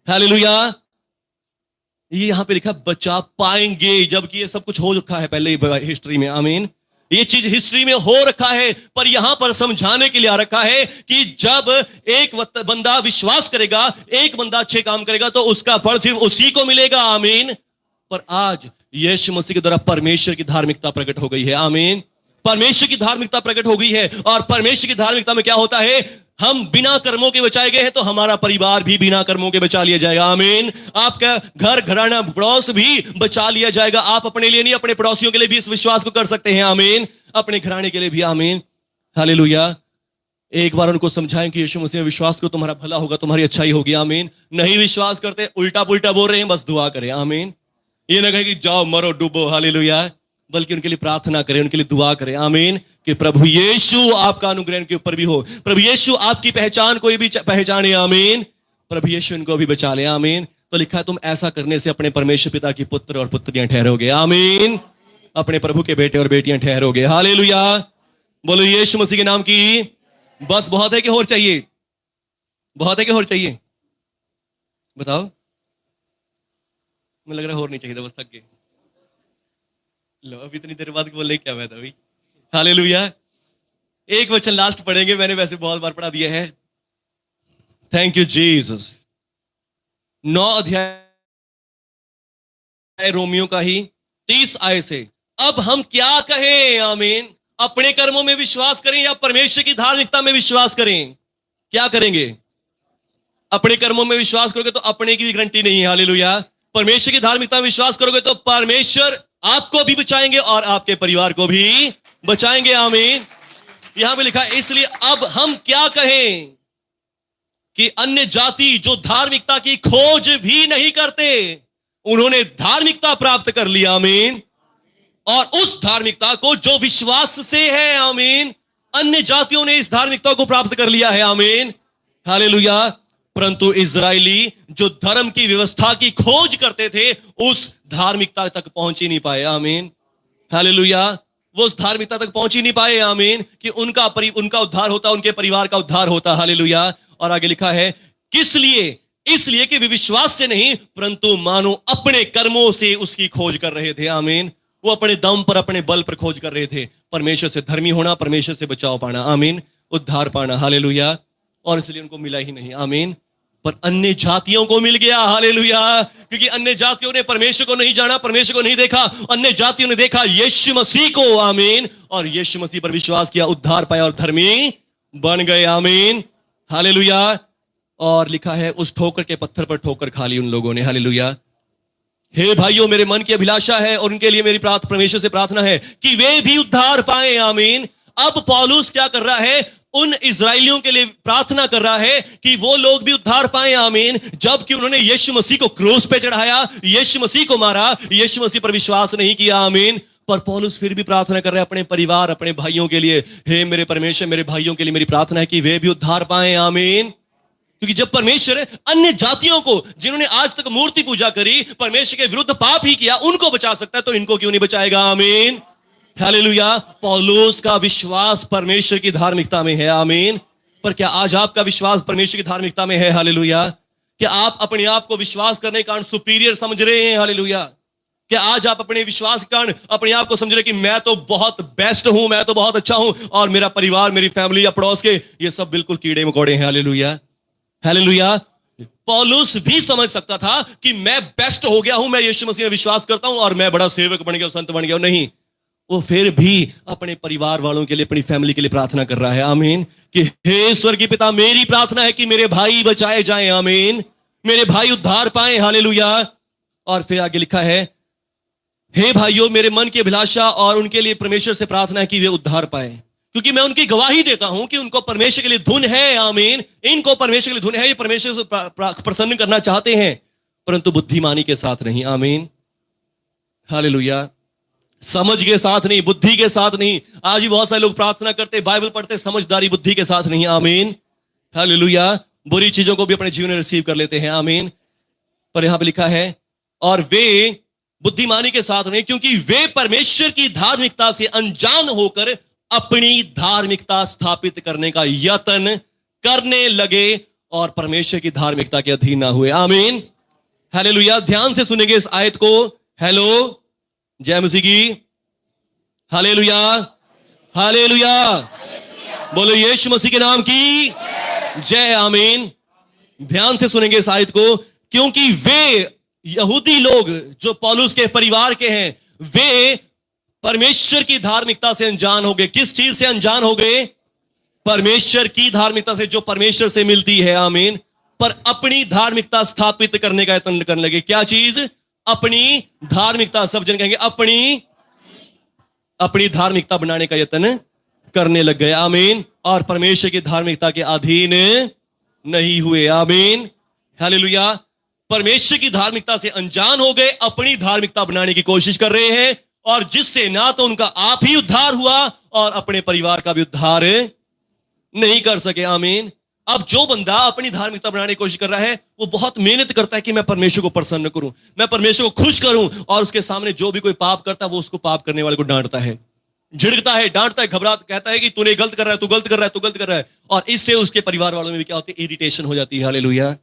हालेलुया। ये यहां पे लिखा बचा पाएंगे, जबकि ये सब कुछ हो रखा है पहले हिस्ट्री में, आमीन। ये चीज हिस्ट्री में हो रखा है, पर यहां पर समझाने के लिए आ रखा है कि जब एक बंदा विश्वास करेगा, एक बंदा अच्छे काम करेगा, तो उसका फल सिर्फ उसी को मिलेगा, आमीन। पर आज यीशु मसीह के द्वारा परमेश्वर की धार्मिकता प्रकट हो गई है, आमीन। परमेश्वर की धार्मिकता प्रकट हो गई है, और परमेश्वर की धार्मिकता में क्या होता है? हम बिना कर्मों के बचाए गए हैं, तो हमारा परिवार भी बिना कर्मों के बचा लिया जाएगा, आमीन। आपका घर घराना पड़ोस भी बचा लिया जाएगा। आप अपने लिए नहीं, अपने पड़ोसियों के लिए भी इस विश्वास को कर सकते हैं, आमीन। अपने घराने के लिए भी, आमीन, हालेलुया। एक बार उनको समझाएं कि यीशु मसीह में विश्वास को, तुम्हारा भला होगा, तुम्हारी अच्छाई होगी, आमीन। नहीं विश्वास करते, उल्टा पुल्टा बोल रहे हैं, बस दुआ करें, आमीन। ये ना कहे कि जाओ मरो डूबो, हालेलुया, बल्कि उनके लिए प्रार्थना करें, उनके लिए दुआ करें, आमीन, कि प्रभु यीशु आपका अनुग्रह उनके ऊपर भी हो, प्रभु यीशु आपकी पहचान कोई भी पहचाने, आमीन, प्रभु यीशु इनको भी बचा ले, आमीन। तो लिखा है तुम ऐसा करने से अपने परमेश्वर पिता की पुत्र और पुत्रियां ठहरोगे, आमीन। अपने प्रभु के बेटे और बेटियां ठहरोगे, हालेलुया। बोलो यीशु मसीह के नाम की। बस बहुत है कि और चाहिए? बहुत है कि और चाहिए? बताओ। मुझे लग रहा है और नहीं चाहिए था, बस थक गए। लो, अब इतनी देर बाद बोले क्या मैं था भाई, हालेलुया। एक वचन लास्ट पढ़ेंगे, मैंने वैसे बहुत बार पढ़ा दिया है। Thank you Jesus. 9 अध्याय रोमियो का ही 30 आयत से। अब हम क्या कहें, आमीन? अपने कर्मों में विश्वास करें या परमेश्वर की धार्मिकता में विश्वास करें? क्या करेंगे? अपने कर्मों में विश्वास करोगे तो अपने की भी गारंटी नहीं है, हालेलुया। परमेश्वर की धार्मिकता में विश्वास करोगे तो परमेश्वर आपको भी बचाएंगे और आपके परिवार को भी बचाएंगे, आमीन। यहां पे लिखा है, इसलिए अब हम क्या कहें कि अन्य जाति जो धार्मिकता की खोज भी नहीं करते, उन्होंने धार्मिकता प्राप्त कर लिया, आमीन। और उस धार्मिकता को जो विश्वास से है, आमीन, अन्य जातियों ने इस धार्मिकता को प्राप्त कर लिया है, आमीन, हालेलुया। परंतु इजरायली जो धर्म की व्यवस्था की खोज करते थे, उस धार्मिकता तक पहुंच ही नहीं पाए, आमीन, हालेलुया। वो उस धार्मिकता तक पहुंच ही नहीं पाए, आमीन, कि उनका उद्धार होता, उनके परिवार का उद्धार होता, हालेलुया। और आगे लिखा है, किस लिए? इसलिए कि वे विश्वास से नहीं परंतु मानो अपने कर्मों से उसकी खोज कर रहे थे, आमीन। वो अपने दम पर, अपने बल पर खोज कर रहे थे परमेश्वर से धर्मी होना, परमेश्वर से बचाव पाना, आमीन, उद्धार पाना, हालेलुया। और इसलिए उनको मिला ही नहीं, आमीन। पर अन्य जातियों को मिल गया, हालेलुया। क्योंकि अन्य जातियों ने परमेश्वर को नहीं जाना, परमेश्वर को नहीं देखा, अन्य जातियों ने देखा यीशु मसीह को, आमीन, और यीशु मसीह पर विश्वास किया, उद्धार पाया और धर्मी बन गए, आमीन, हालेलुया। और लिखा है उस ठोकर के पत्थर पर ठोकर खा ली उन लोगों ने। हालेलुया। हे भाइयों, मेरे मन की अभिलाषा है और उनके लिए मेरी परमेश्वर से प्रार्थना है कि वे भी उद्धार पाए। आमीन। अब पौलुस क्या कर रहा है? उन इजराइलियों के लिए प्रार्थना कर रहा है कि वो लोग भी उद्धार पाए। आमीन। जबकि उन्होंने यीशु मसीह को क्रूस पे चढ़ाया, यीशु मसीह को मारा, यीशु मसीह पर विश्वास नहीं किया। आमीन। पर पौलुस फिर भी प्रार्थना कर रहे हैं अपने परिवार, अपने भाइयों के लिए। हे मेरे परमेश्वर, मेरे भाइयों के लिए मेरी प्रार्थना है कि वे भी उद्धार पाए। आमीन। क्योंकि जब परमेश्वर अन्य जातियों को, जिन्होंने आज तक मूर्ति पूजा करी, परमेश्वर के विरुद्ध पाप ही किया, उनको बचा सकता है, तो इनको क्यों नहीं बचाएगा? आमीन। हालेलुया। पौलुस का विश्वास परमेश्वर की धार्मिकता में है। आमीन। पर क्या आज आपका विश्वास परमेश्वर की धार्मिकता में है? हालेलुया। क्या आप अपने आप को विश्वास करने के कारण सुपीरियर समझ रहे हैं? हालेलुया। क्या आज आप अपने विश्वास के कारण अपने आप को समझ रहे कि मैं तो बहुत बेस्ट हूं, मैं तो बहुत अच्छा हूं, और मेरा परिवार, मेरी फैमिली या पड़ोस के ये सब बिल्कुल कीड़े मकोड़े हैं? हालेलुया। हालेलुया। पौलुस भी समझ सकता था कि मैं बेस्ट हो गया हूं, मैं यीशु मसीह में विश्वास करता हूं और मैं बड़ा सेवक बन गया, संत बन गया। नहीं, वो फिर भी अपने परिवार वालों के लिए, अपनी फैमिली के लिए प्रार्थना कर रहा है। आमीन। कि हे स्वर्गीय पिता, मेरी प्रार्थना है कि मेरे भाई बचाए जाएं। आमीन। मेरे भाई उद्धार पाए। हालेलुया। और फिर आगे लिखा है, हे भाइयों, मेरे मन की अभिलाषा और उनके लिए परमेश्वर से प्रार्थना है कि वे उद्धार पाए, क्योंकि मैं उनकी गवाही देता हूं कि उनको परमेश्वर के लिए धुन है। आमीन। इनको परमेश्वर के लिए धुन है, ये परमेश्वर से प्रसन्न करना चाहते हैं, परंतु बुद्धिमानी के साथ नहीं। आमीन। हालेलुया। समझ के साथ नहीं, बुद्धि के साथ नहीं। आज भी बहुत सारे लोग प्रार्थना करते, बाइबल पढ़ते, समझदारी बुद्धि के साथ नहीं। आमीन। हालेलुया। बुरी चीजों को भी अपने जीवन में रिसीव कर लेते हैं। आमीन। पर यहां पर लिखा है, और वे बुद्धिमानी के साथ नहीं, क्योंकि वे परमेश्वर की धार्मिकता से अनजान होकर अपनी धार्मिकता स्थापित करने का यत्न करने लगे और परमेश्वर की धार्मिकता के अधीन ना हुए। आमीन। हालेलुया। ध्यान से सुनेंगे इस आयत को। हेलो, जय मसीह की। हालेलुया। हालेलुया। बोलो यीशु मसीह के नाम की जय। आमीन। ध्यान से सुनेंगे इस आयत को, क्योंकि वे यहूदी लोग जो पौलुस के परिवार के हैं, वे परमेश्वर की धार्मिकता से अनजान हो गए। किस चीज से अनजान हो गए? परमेश्वर की धार्मिकता से, जो परमेश्वर से मिलती है। आमीन। पर अपनी धार्मिकता स्थापित करने का यत्न करने लगे। क्या चीज? अपनी धार्मिकता। सब जन कहेंगे अपनी धार्मिकता बनाने का यत्न करने लग गए। आमीन। और परमेश्वर की धार्मिकता के अधीन नहीं हुए। आमीन। हालेलुया। परमेश्वर की धार्मिकता से अनजान हो गए, अपनी धार्मिकता बनाने की कोशिश कर रहे हैं, और जिससे ना तो उनका आप ही उद्धार हुआ और अपने परिवार का भी उद्धार नहीं कर सके। आमीन। अब जो बंदा अपनी धार्मिकता बनाने की कोशिश कर रहा है, वो बहुत मेहनत करता है कि मैं परमेश्वर को प्रसन्न करूं, मैं परमेश्वर को खुश करूं, और उसके सामने जो भी कोई पाप करता है, वो उसको पाप करने वाले को डांटता है, झिड़कता है, डांटता है, घबराता, कहता है कि तूने गलत कर रहा है, तू गलत कर रहा है, तू गलत कर रहा है। और इससे उसके परिवार वालों में भी क्या होती है? इरिटेशन हो जाती है। हालेलुया।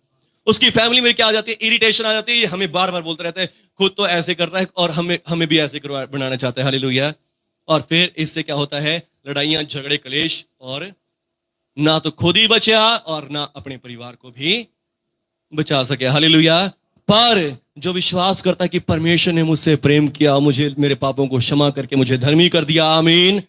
उसकी फैमिली में क्या आ जाती है? इरिटेशन आ जाती है। हमें बार बार बोलते रहता है, खुद तो ऐसे करता है और हमें भी ऐसे बनाना चाहता है। हालेलुया। और फिर इससे क्या होता है? लड़ाइयां, झगड़े, कलेश, और ना तो खुद ही बचा और ना अपने परिवार को भी बचा सके। हालेलुया। पर जो विश्वास करता है कि परमेश्वर ने मुझसे प्रेम किया, मुझे मेरे पापों को क्षमा करके मुझे धर्मी कर दिया। आमीन।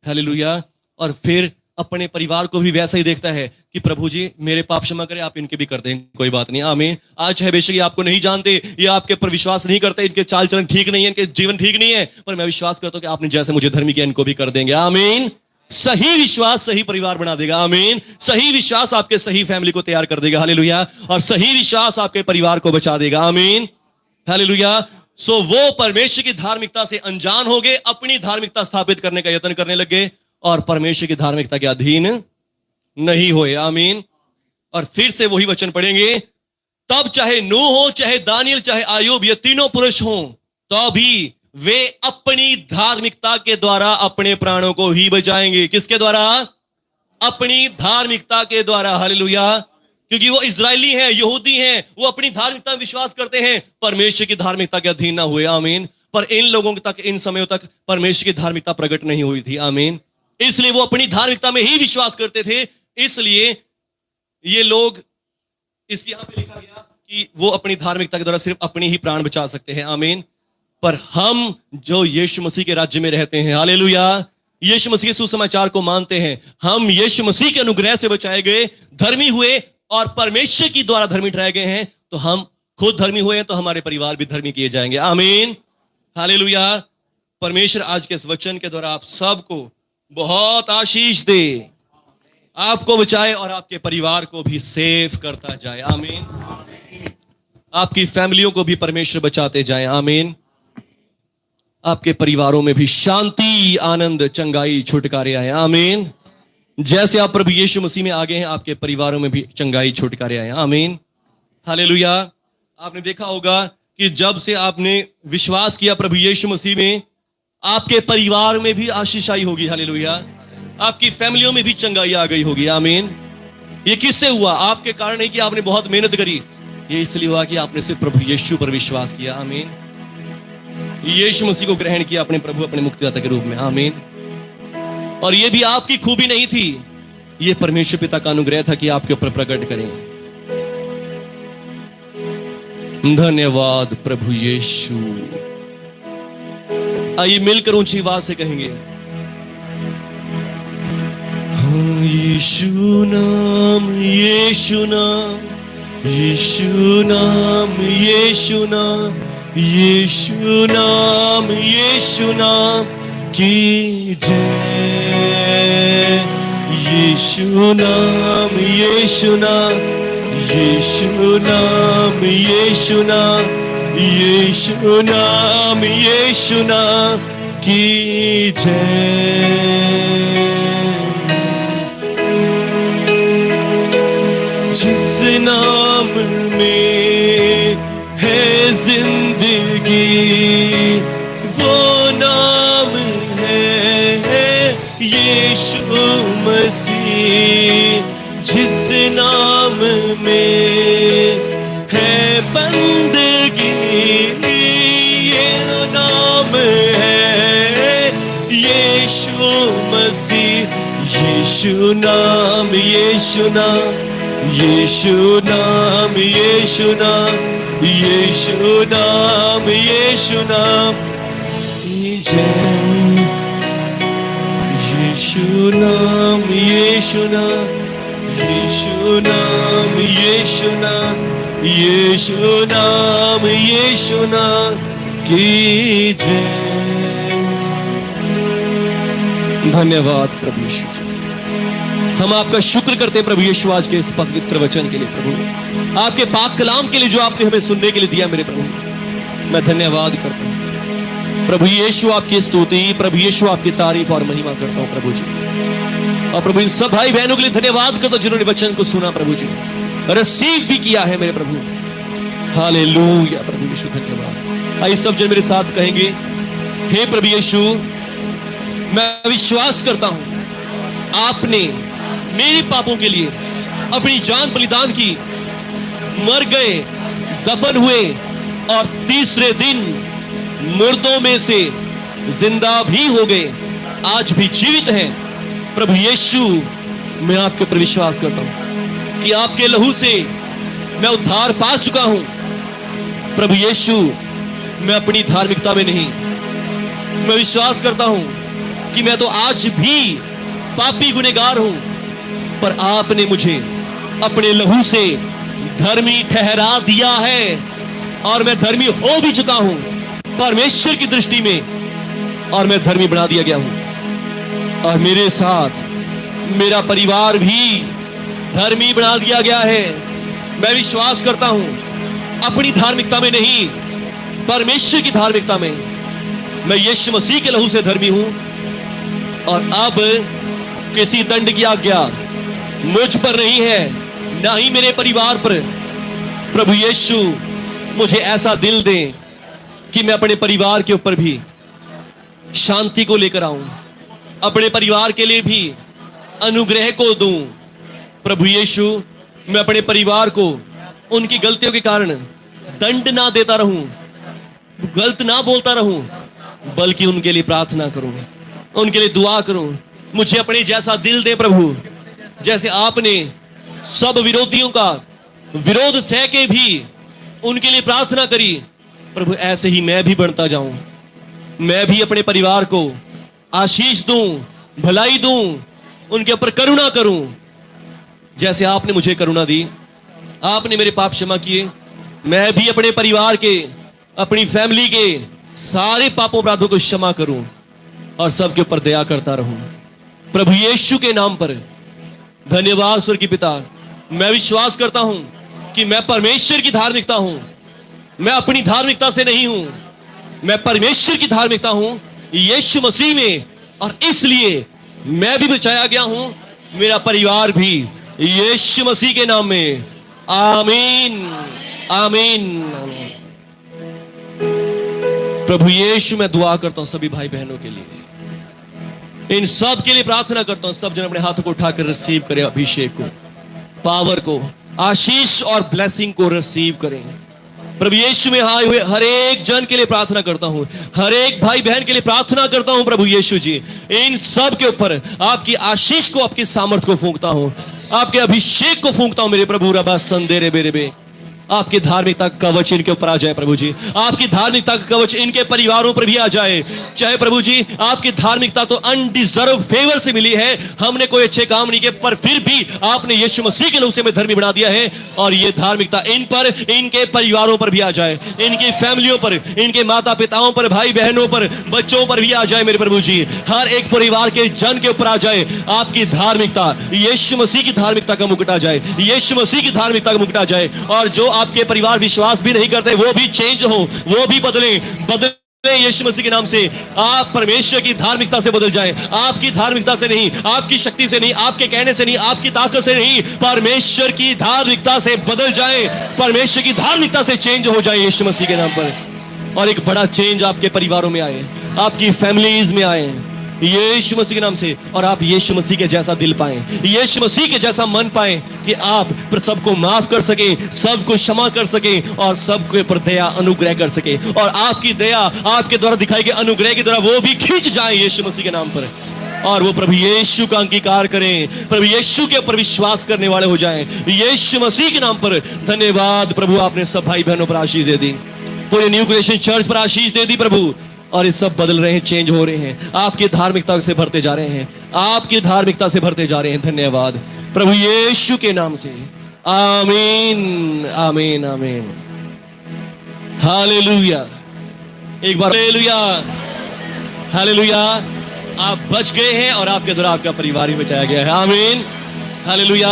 हालेलुया। और फिर अपने परिवार को भी वैसा ही देखता है कि प्रभु जी मेरे पाप क्षमा करें, आप इनके भी कर दें, कोई बात नहीं। आमीन। आज है बेशक ये आपको नहीं जानते, ये आपके पर विश्वास नहीं करते, इनके चाल चलन ठीक नहीं है, इनके जीवन ठीक नहीं है, पर मैं विश्वास करता हूं कि आपने जैसे मुझे धर्मी किया, इनको भी कर देंगे। आमीन। सही विश्वास सही परिवार बना देगा। आमीन। सही विश्वास आपके सही फैमिली को तैयार कर देगा। हालेलुया। और सही विश्वास आपके परिवार को बचा देगा। आमीन। हालेलुया। सो वो परमेश्वर की धार्मिकता से अनजान हो गए, अपनी धार्मिकता स्थापित करने का यत्न करने लगे और परमेश्वर की धार्मिकता के अधीन नहीं हुए। आमीन। और फिर से वही वचन पढ़ेंगे, तब चाहे नूह हो, चाहे दानियल, चाहे आयूब, ये तीनों पुरुष हों, तो भी वे अपनी धार्मिकता के द्वारा अपने प्राणों को ही बचाएंगे। किसके द्वारा? अपनी धार्मिकता के द्वारा। हालेलुया। क्योंकि वो इजरायली हैं, यहूदी हैं, वो अपनी धार्मिकता में विश्वास करते हैं, परमेश्वर की धार्मिकता के अधीन ना हुए। आमीन। पर इन लोगों तक, इन समयों तक परमेश्वर की धार्मिकता प्रकट नहीं हुई थी। आमीन। इसलिए वो अपनी धार्मिकता में ही विश्वास करते थे। इसलिए ये लोग, इस यहां पे लिखा गया कि वो अपनी धार्मिकता के द्वारा सिर्फ अपने ही प्राण बचा सकते हैं। आमीन। पर हम जो यीशु मसीह के राज्य में रहते हैं, हालेलुया, यीशु मसीह के सुसमाचार को मानते हैं, हम यीशु मसीह के अनुग्रह से बचाए गए, धर्मी हुए, और परमेश्वर की द्वारा धर्मी ठहराए गए हैं, तो हम खुद धर्मी हुए हैं तो हमारे परिवार भी धर्मी किए जाएंगे। आमीन, हालेलुया। परमेश्वर आज के इस वचन के द्वारा आप सबको बहुत आशीष दे, आपको बचाए और आपके परिवार को भी सेव करता जाए। आमीन। आपकी फैमिलियों को भी परमेश्वर बचाते जाए। आमीन। आपके परिवारों में भी शांति, आनंद, चंगाई, छुटकारे आए। आमीन। जैसे आप प्रभु यीशु मसीह में आगे हैं, आपके परिवारों में भी चंगाई, छुटकारे आए। आमीन, हालेलुया। आपने देखा होगा कि जब से आपने विश्वास किया प्रभु यीशु मसीह में, आपके परिवार में भी आशीष आई होगी। हालेलुया। आपकी फैमिलियों में भी चंगाई आ गई होगी। आमीन। ये किससे हुआ? आपके कारण नहीं कि आपने बहुत मेहनत करी, ये इसलिए हुआ कि आपने सिर्फ प्रभु यीशु पर विश्वास किया। आमीन। यीशु मसीह को ग्रहण किया अपने प्रभु, अपने मुक्तिदाता के रूप में। आमीन। और ये भी आपकी खूबी नहीं थी, ये परमेश्वर पिता का अनुग्रह था कि आपके ऊपर प्रकट करें। धन्यवाद प्रभु यीशु। आइए मिलकर ऊंची आवाज से कहेंगे, यीशु नाम, यीशु नाम, यीशु नाम, यीशु नाम, यीशु नाम, यीशु नाम की जय। यीशु नाम, यीशु नाम, यीशु नाम, यीशु नाम, यीशु नाम, यीशु नाम की जय। जिस नाम में है जिंदगी, वो नाम है यीशु मसीह। जिस नाम में है बंदगी, ये नाम है यीशु मसीह। यीशु नाम, यीशु नाम, यीशु नाम, यीशु नाम, यीशु नाम, यीशु नाम की जय। यीशु नाम, यीशु नाम, यीशु नाम, यीशु नाम, यीशु नाम, यीशु नाम की जय। धन्यवाद प्रभु यीशु। हम आपका शुक्र करते हैं प्रभु यीशु आज के इस पवित्र वचन के लिए, प्रभु आपके पाक कलाम के लिए जो आपने हमें सुनने के लिए दिया। मेरे प्रभु मैं धन्यवाद करता हूं प्रभु यीशु, आपकी स्तुति, प्रभु यीशु आपकी तारीफ और महिमा करता हूं प्रभु जी। और प्रभु इन सब भाई बहनों के लिए धन्यवाद करता हूं जिन्होंने वचन को सुना प्रभु जी, रिसीव भी किया है मेरे प्रभु। हालेलुया प्रभु यीशु, धन्यवाद। आइए सब जन मेरे साथ कहेंगे, हे प्रभु यीशु, मैं विश्वास करता हूं आपने मेरे पापों के लिए अपनी जान बलिदान की, मर गए, दफन हुए और तीसरे दिन मुर्दों में से जिंदा भी हो गए, आज भी जीवित हैं। प्रभु यीशु, मैं आपके ऊपर विश्वास करता हूं कि आपके लहू से मैं उद्धार पा चुका हूं। प्रभु यीशु, मैं अपनी धार्मिकता में नहीं, मैं विश्वास करता हूं कि मैं तो आज भी पापी गुनहगार हूं, पर आपने मुझे अपने लहू से धर्मी ठहरा दिया है और मैं धर्मी हो भी चुका हूं परमेश्वर की दृष्टि में, और मैं धर्मी बना दिया गया हूं और मेरे साथ मेरा परिवार भी धर्मी बना दिया गया है। मैं विश्वास करता हूं अपनी धार्मिकता में नहीं, परमेश्वर की धार्मिकता में मैं यीशु मसीह के लहू से धर्मी हूं और अब किसी दंड की आज्ञा मुझ पर नहीं है, ना ही मेरे परिवार पर। प्रभु यीशु, मुझे ऐसा दिल दे कि मैं अपने परिवार के ऊपर भी शांति को लेकर आऊं, अपने परिवार के लिए भी अनुग्रह को दूं। प्रभु यीशु, मैं अपने परिवार को उनकी गलतियों के कारण दंड ना देता रहूं, गलत ना बोलता रहूं, बल्कि उनके लिए प्रार्थना करूं, उनके लिए दुआ करूं। मुझे अपने जैसा दिल दे प्रभु, जैसे आपने सब विरोधियों का विरोध सह के भी उनके लिए प्रार्थना करी। प्रभु, ऐसे ही मैं भी बढ़ता जाऊं, मैं भी अपने परिवार को आशीष दूं, भलाई दूं, उनके ऊपर करुणा करूं। जैसे आपने मुझे करुणा दी, आपने मेरे पाप क्षमा किए, मैं भी अपने परिवार के, अपनी फैमिली के सारे पापों अपराधों को क्षमा करूं और सबके ऊपर दया करता रहूं। प्रभु यीशु के नाम पर धन्यवाद स्वर्गीय पिता। मैं विश्वास करता हूं कि मैं परमेश्वर की धार्मिकता हूं, मैं अपनी धार्मिकता से नहीं हूं, मैं परमेश्वर की धार्मिकता हूं यीशु मसीह में, और इसलिए मैं भी बचाया गया हूं, मेरा परिवार भी, यीशु मसीह के नाम में। आमीन, आमीन। प्रभु यीशु मैं दुआ करता हूं सभी भाई बहनों के लिए, इन सब के लिए प्रार्थना करता हूं। सब जन अपने हाथों को उठाकर रिसीव करें अभिषेक को, पावर को, आशीष और ब्लेसिंग को रिसीव करें। प्रभु यीशु में आए हुए हर एक जन के लिए प्रार्थना करता हूं, हर एक भाई बहन के लिए प्रार्थना करता हूं। प्रभु यीशु जी, इन सब के ऊपर आपकी आशीष को, आपकी सामर्थ को फूंकता हूं, आपके अभिषेक को फूंकता हूं मेरे प्रभु। रबा संदेरे बेरे, आपकी धार्मिकता का कवच इनके ऊपर आ जाए प्रभु जी, आपकी धार्मिकता का कवच इनके परिवारों पर भी आ जाए। चाहे प्रभु जी आपकी धार्मिकता तो अनडिजर्व फेवर से मिली है, हमने कोई अच्छे काम नहीं किए, पर फिर भी आपने यीशु मसीह के नाम से हमें धर्मी बना दिया है, और ये धार्मिकता इन पर, इनके परिवारों पर भी आ जाए, इनकी फैमिलियों पर, इनके माता पिताओं पर, भाई बहनों पर, बच्चों पर भी आ जाए मेरे प्रभु जी। हर एक परिवार के जन के ऊपर आ जाए आपकी धार्मिकता, यीशु मसीह की धार्मिकता का मुकुट आ जाए, यीशु मसीह की धार्मिकता का मुकुट आ जाए। और जो आपके परिवार विश्वास भी नहीं करते वो भी चेंज हो, वो भी बदले यीशु मसीह के नाम से। आप परमेश्वर की धार्मिकता से बदल जाएं, आपकी धार्मिकता से नहीं, आपकी शक्ति से नहीं, आपके कहने से नहीं, आपकी ताकत से नहीं, परमेश्वर की धार्मिकता से बदल जाएं, परमेश्वर की धार्मिकता से चेंज हो जाए यीशु मसीह के नाम पर। और एक बड़ा चेंज आपके परिवारों में आए, आपकी फैमिलीज में आए यीशु मसीह के नाम से, और आप यीशु मसीह के जैसा दिल पाएं, यीशु मसीह के जैसा मन पाएं कि आप सबको माफ कर सकें, सबको क्षमा कर सकें, और सबके ऊपर दया अनुग्रह कर सकें, और आपकी दया आपके द्वारा दिखाई गई अनुग्रह के द्वारा वो भी खींच जाए यीशु मसीह के नाम पर, और वो प्रभु यीशु का अंगीकार करें, प्रभु यीशु के ऊपर विश्वास करने वाले हो जाएं यीशु मसीह के नाम पर। धन्यवाद प्रभु, आपने सब भाई बहनों पर आशीष दे दी, पूरे न्यू क्रिएशन चर्च पर आशीष दे दी प्रभु, और ये सब बदल रहे हैं, चेंज हो रहे हैं, आपकी धार्मिकता से भरते जा रहे हैं, आपकी धार्मिकता से भरते जा रहे हैं। धन्यवाद प्रभु यीशु के नाम से, आमीन, आमीन, आमीन। हालेलुया, एक बार हालेलुया, हालेलुया। आप बच गए हैं और आपके द्वारा आपका परिवार भी बचाया गया है। आमीन, हालेलुया।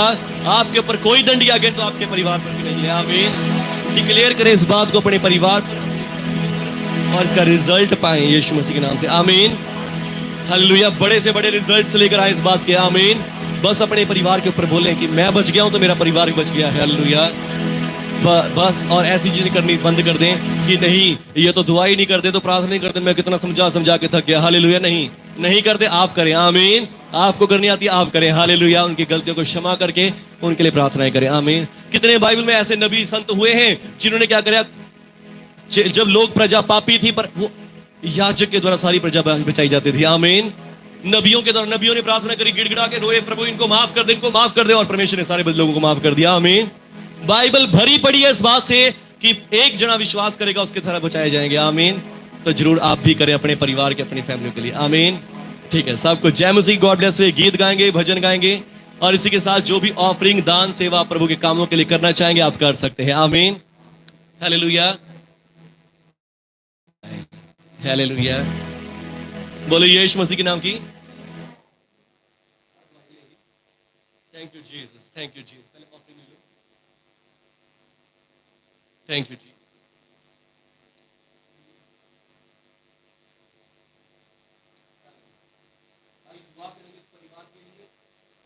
आपके ऊपर कोई दंड या तो आपके परिवार पर भी नहीं है। आमीन। डिक्लेयर करें इस बात को अपने परिवार पर, और इसका रिजल्ट पाएं यीशु मसीह के नाम से। आमीन, हालेलुया। बड़े से बड़े रिजल्ट्स लेकर आए इस बात के। आमीन। बस अपने परिवार के ऊपर बोलें कि मैं बच गया हूं तो मेरा परिवार भी बच गया है। हालेलुया। बस, और ऐसी चीजें करनी बंद कर दें कि नहीं ये तो दुआ ही नहीं करते, तो प्रार्थना नहीं करते, मैं कितना समझा के थक गया। हालेलुया। नहीं करते, आप करें। आमीन। आपको करनी आती है, आप करें। हालेलुया। उनकी गलतियों को क्षमा करके उनके लिए प्रार्थनाएं करें। आमीन। कितने बाइबल में ऐसे नबी संत हुए हैं जिन्होंने क्या किया, जब लोग प्रजा पापी थी पर वो याजक के द्वारा सारी प्रजा बचाई जाती थी। आमीन। नबियों के द्वारा, नबियों ने प्रार्थना करी, गिड़गिड़ा के रोए, प्रभु इनको माफ कर दे, इनको माफ कर दे, और परमेश्वर ने सारे लोगों को माफ कर दिया। आमीन। बाइबल भरी पड़ी है इस बात से कि एक जना विश्वास करेगा उसके तरह बचाए जाएंगे। आमीन। तो जरूर आप भी करें अपने परिवार के, अपनी फैमिली के लिए। आमीन। ठीक है, सबको जय मसीह, गॉड ब्लेस यू। गीत गाएंगे, भजन गाएंगे, और इसी के साथ जो भी ऑफरिंग, दान, सेवा प्रभु के कामों के लिए करना चाहेंगे आप कर सकते हैं। आमीन। Hallelujah, hallelujah. बोलो यीशु मसीह के नाम की। Thank you Jesus, thank you Jesus, thank you Jesus.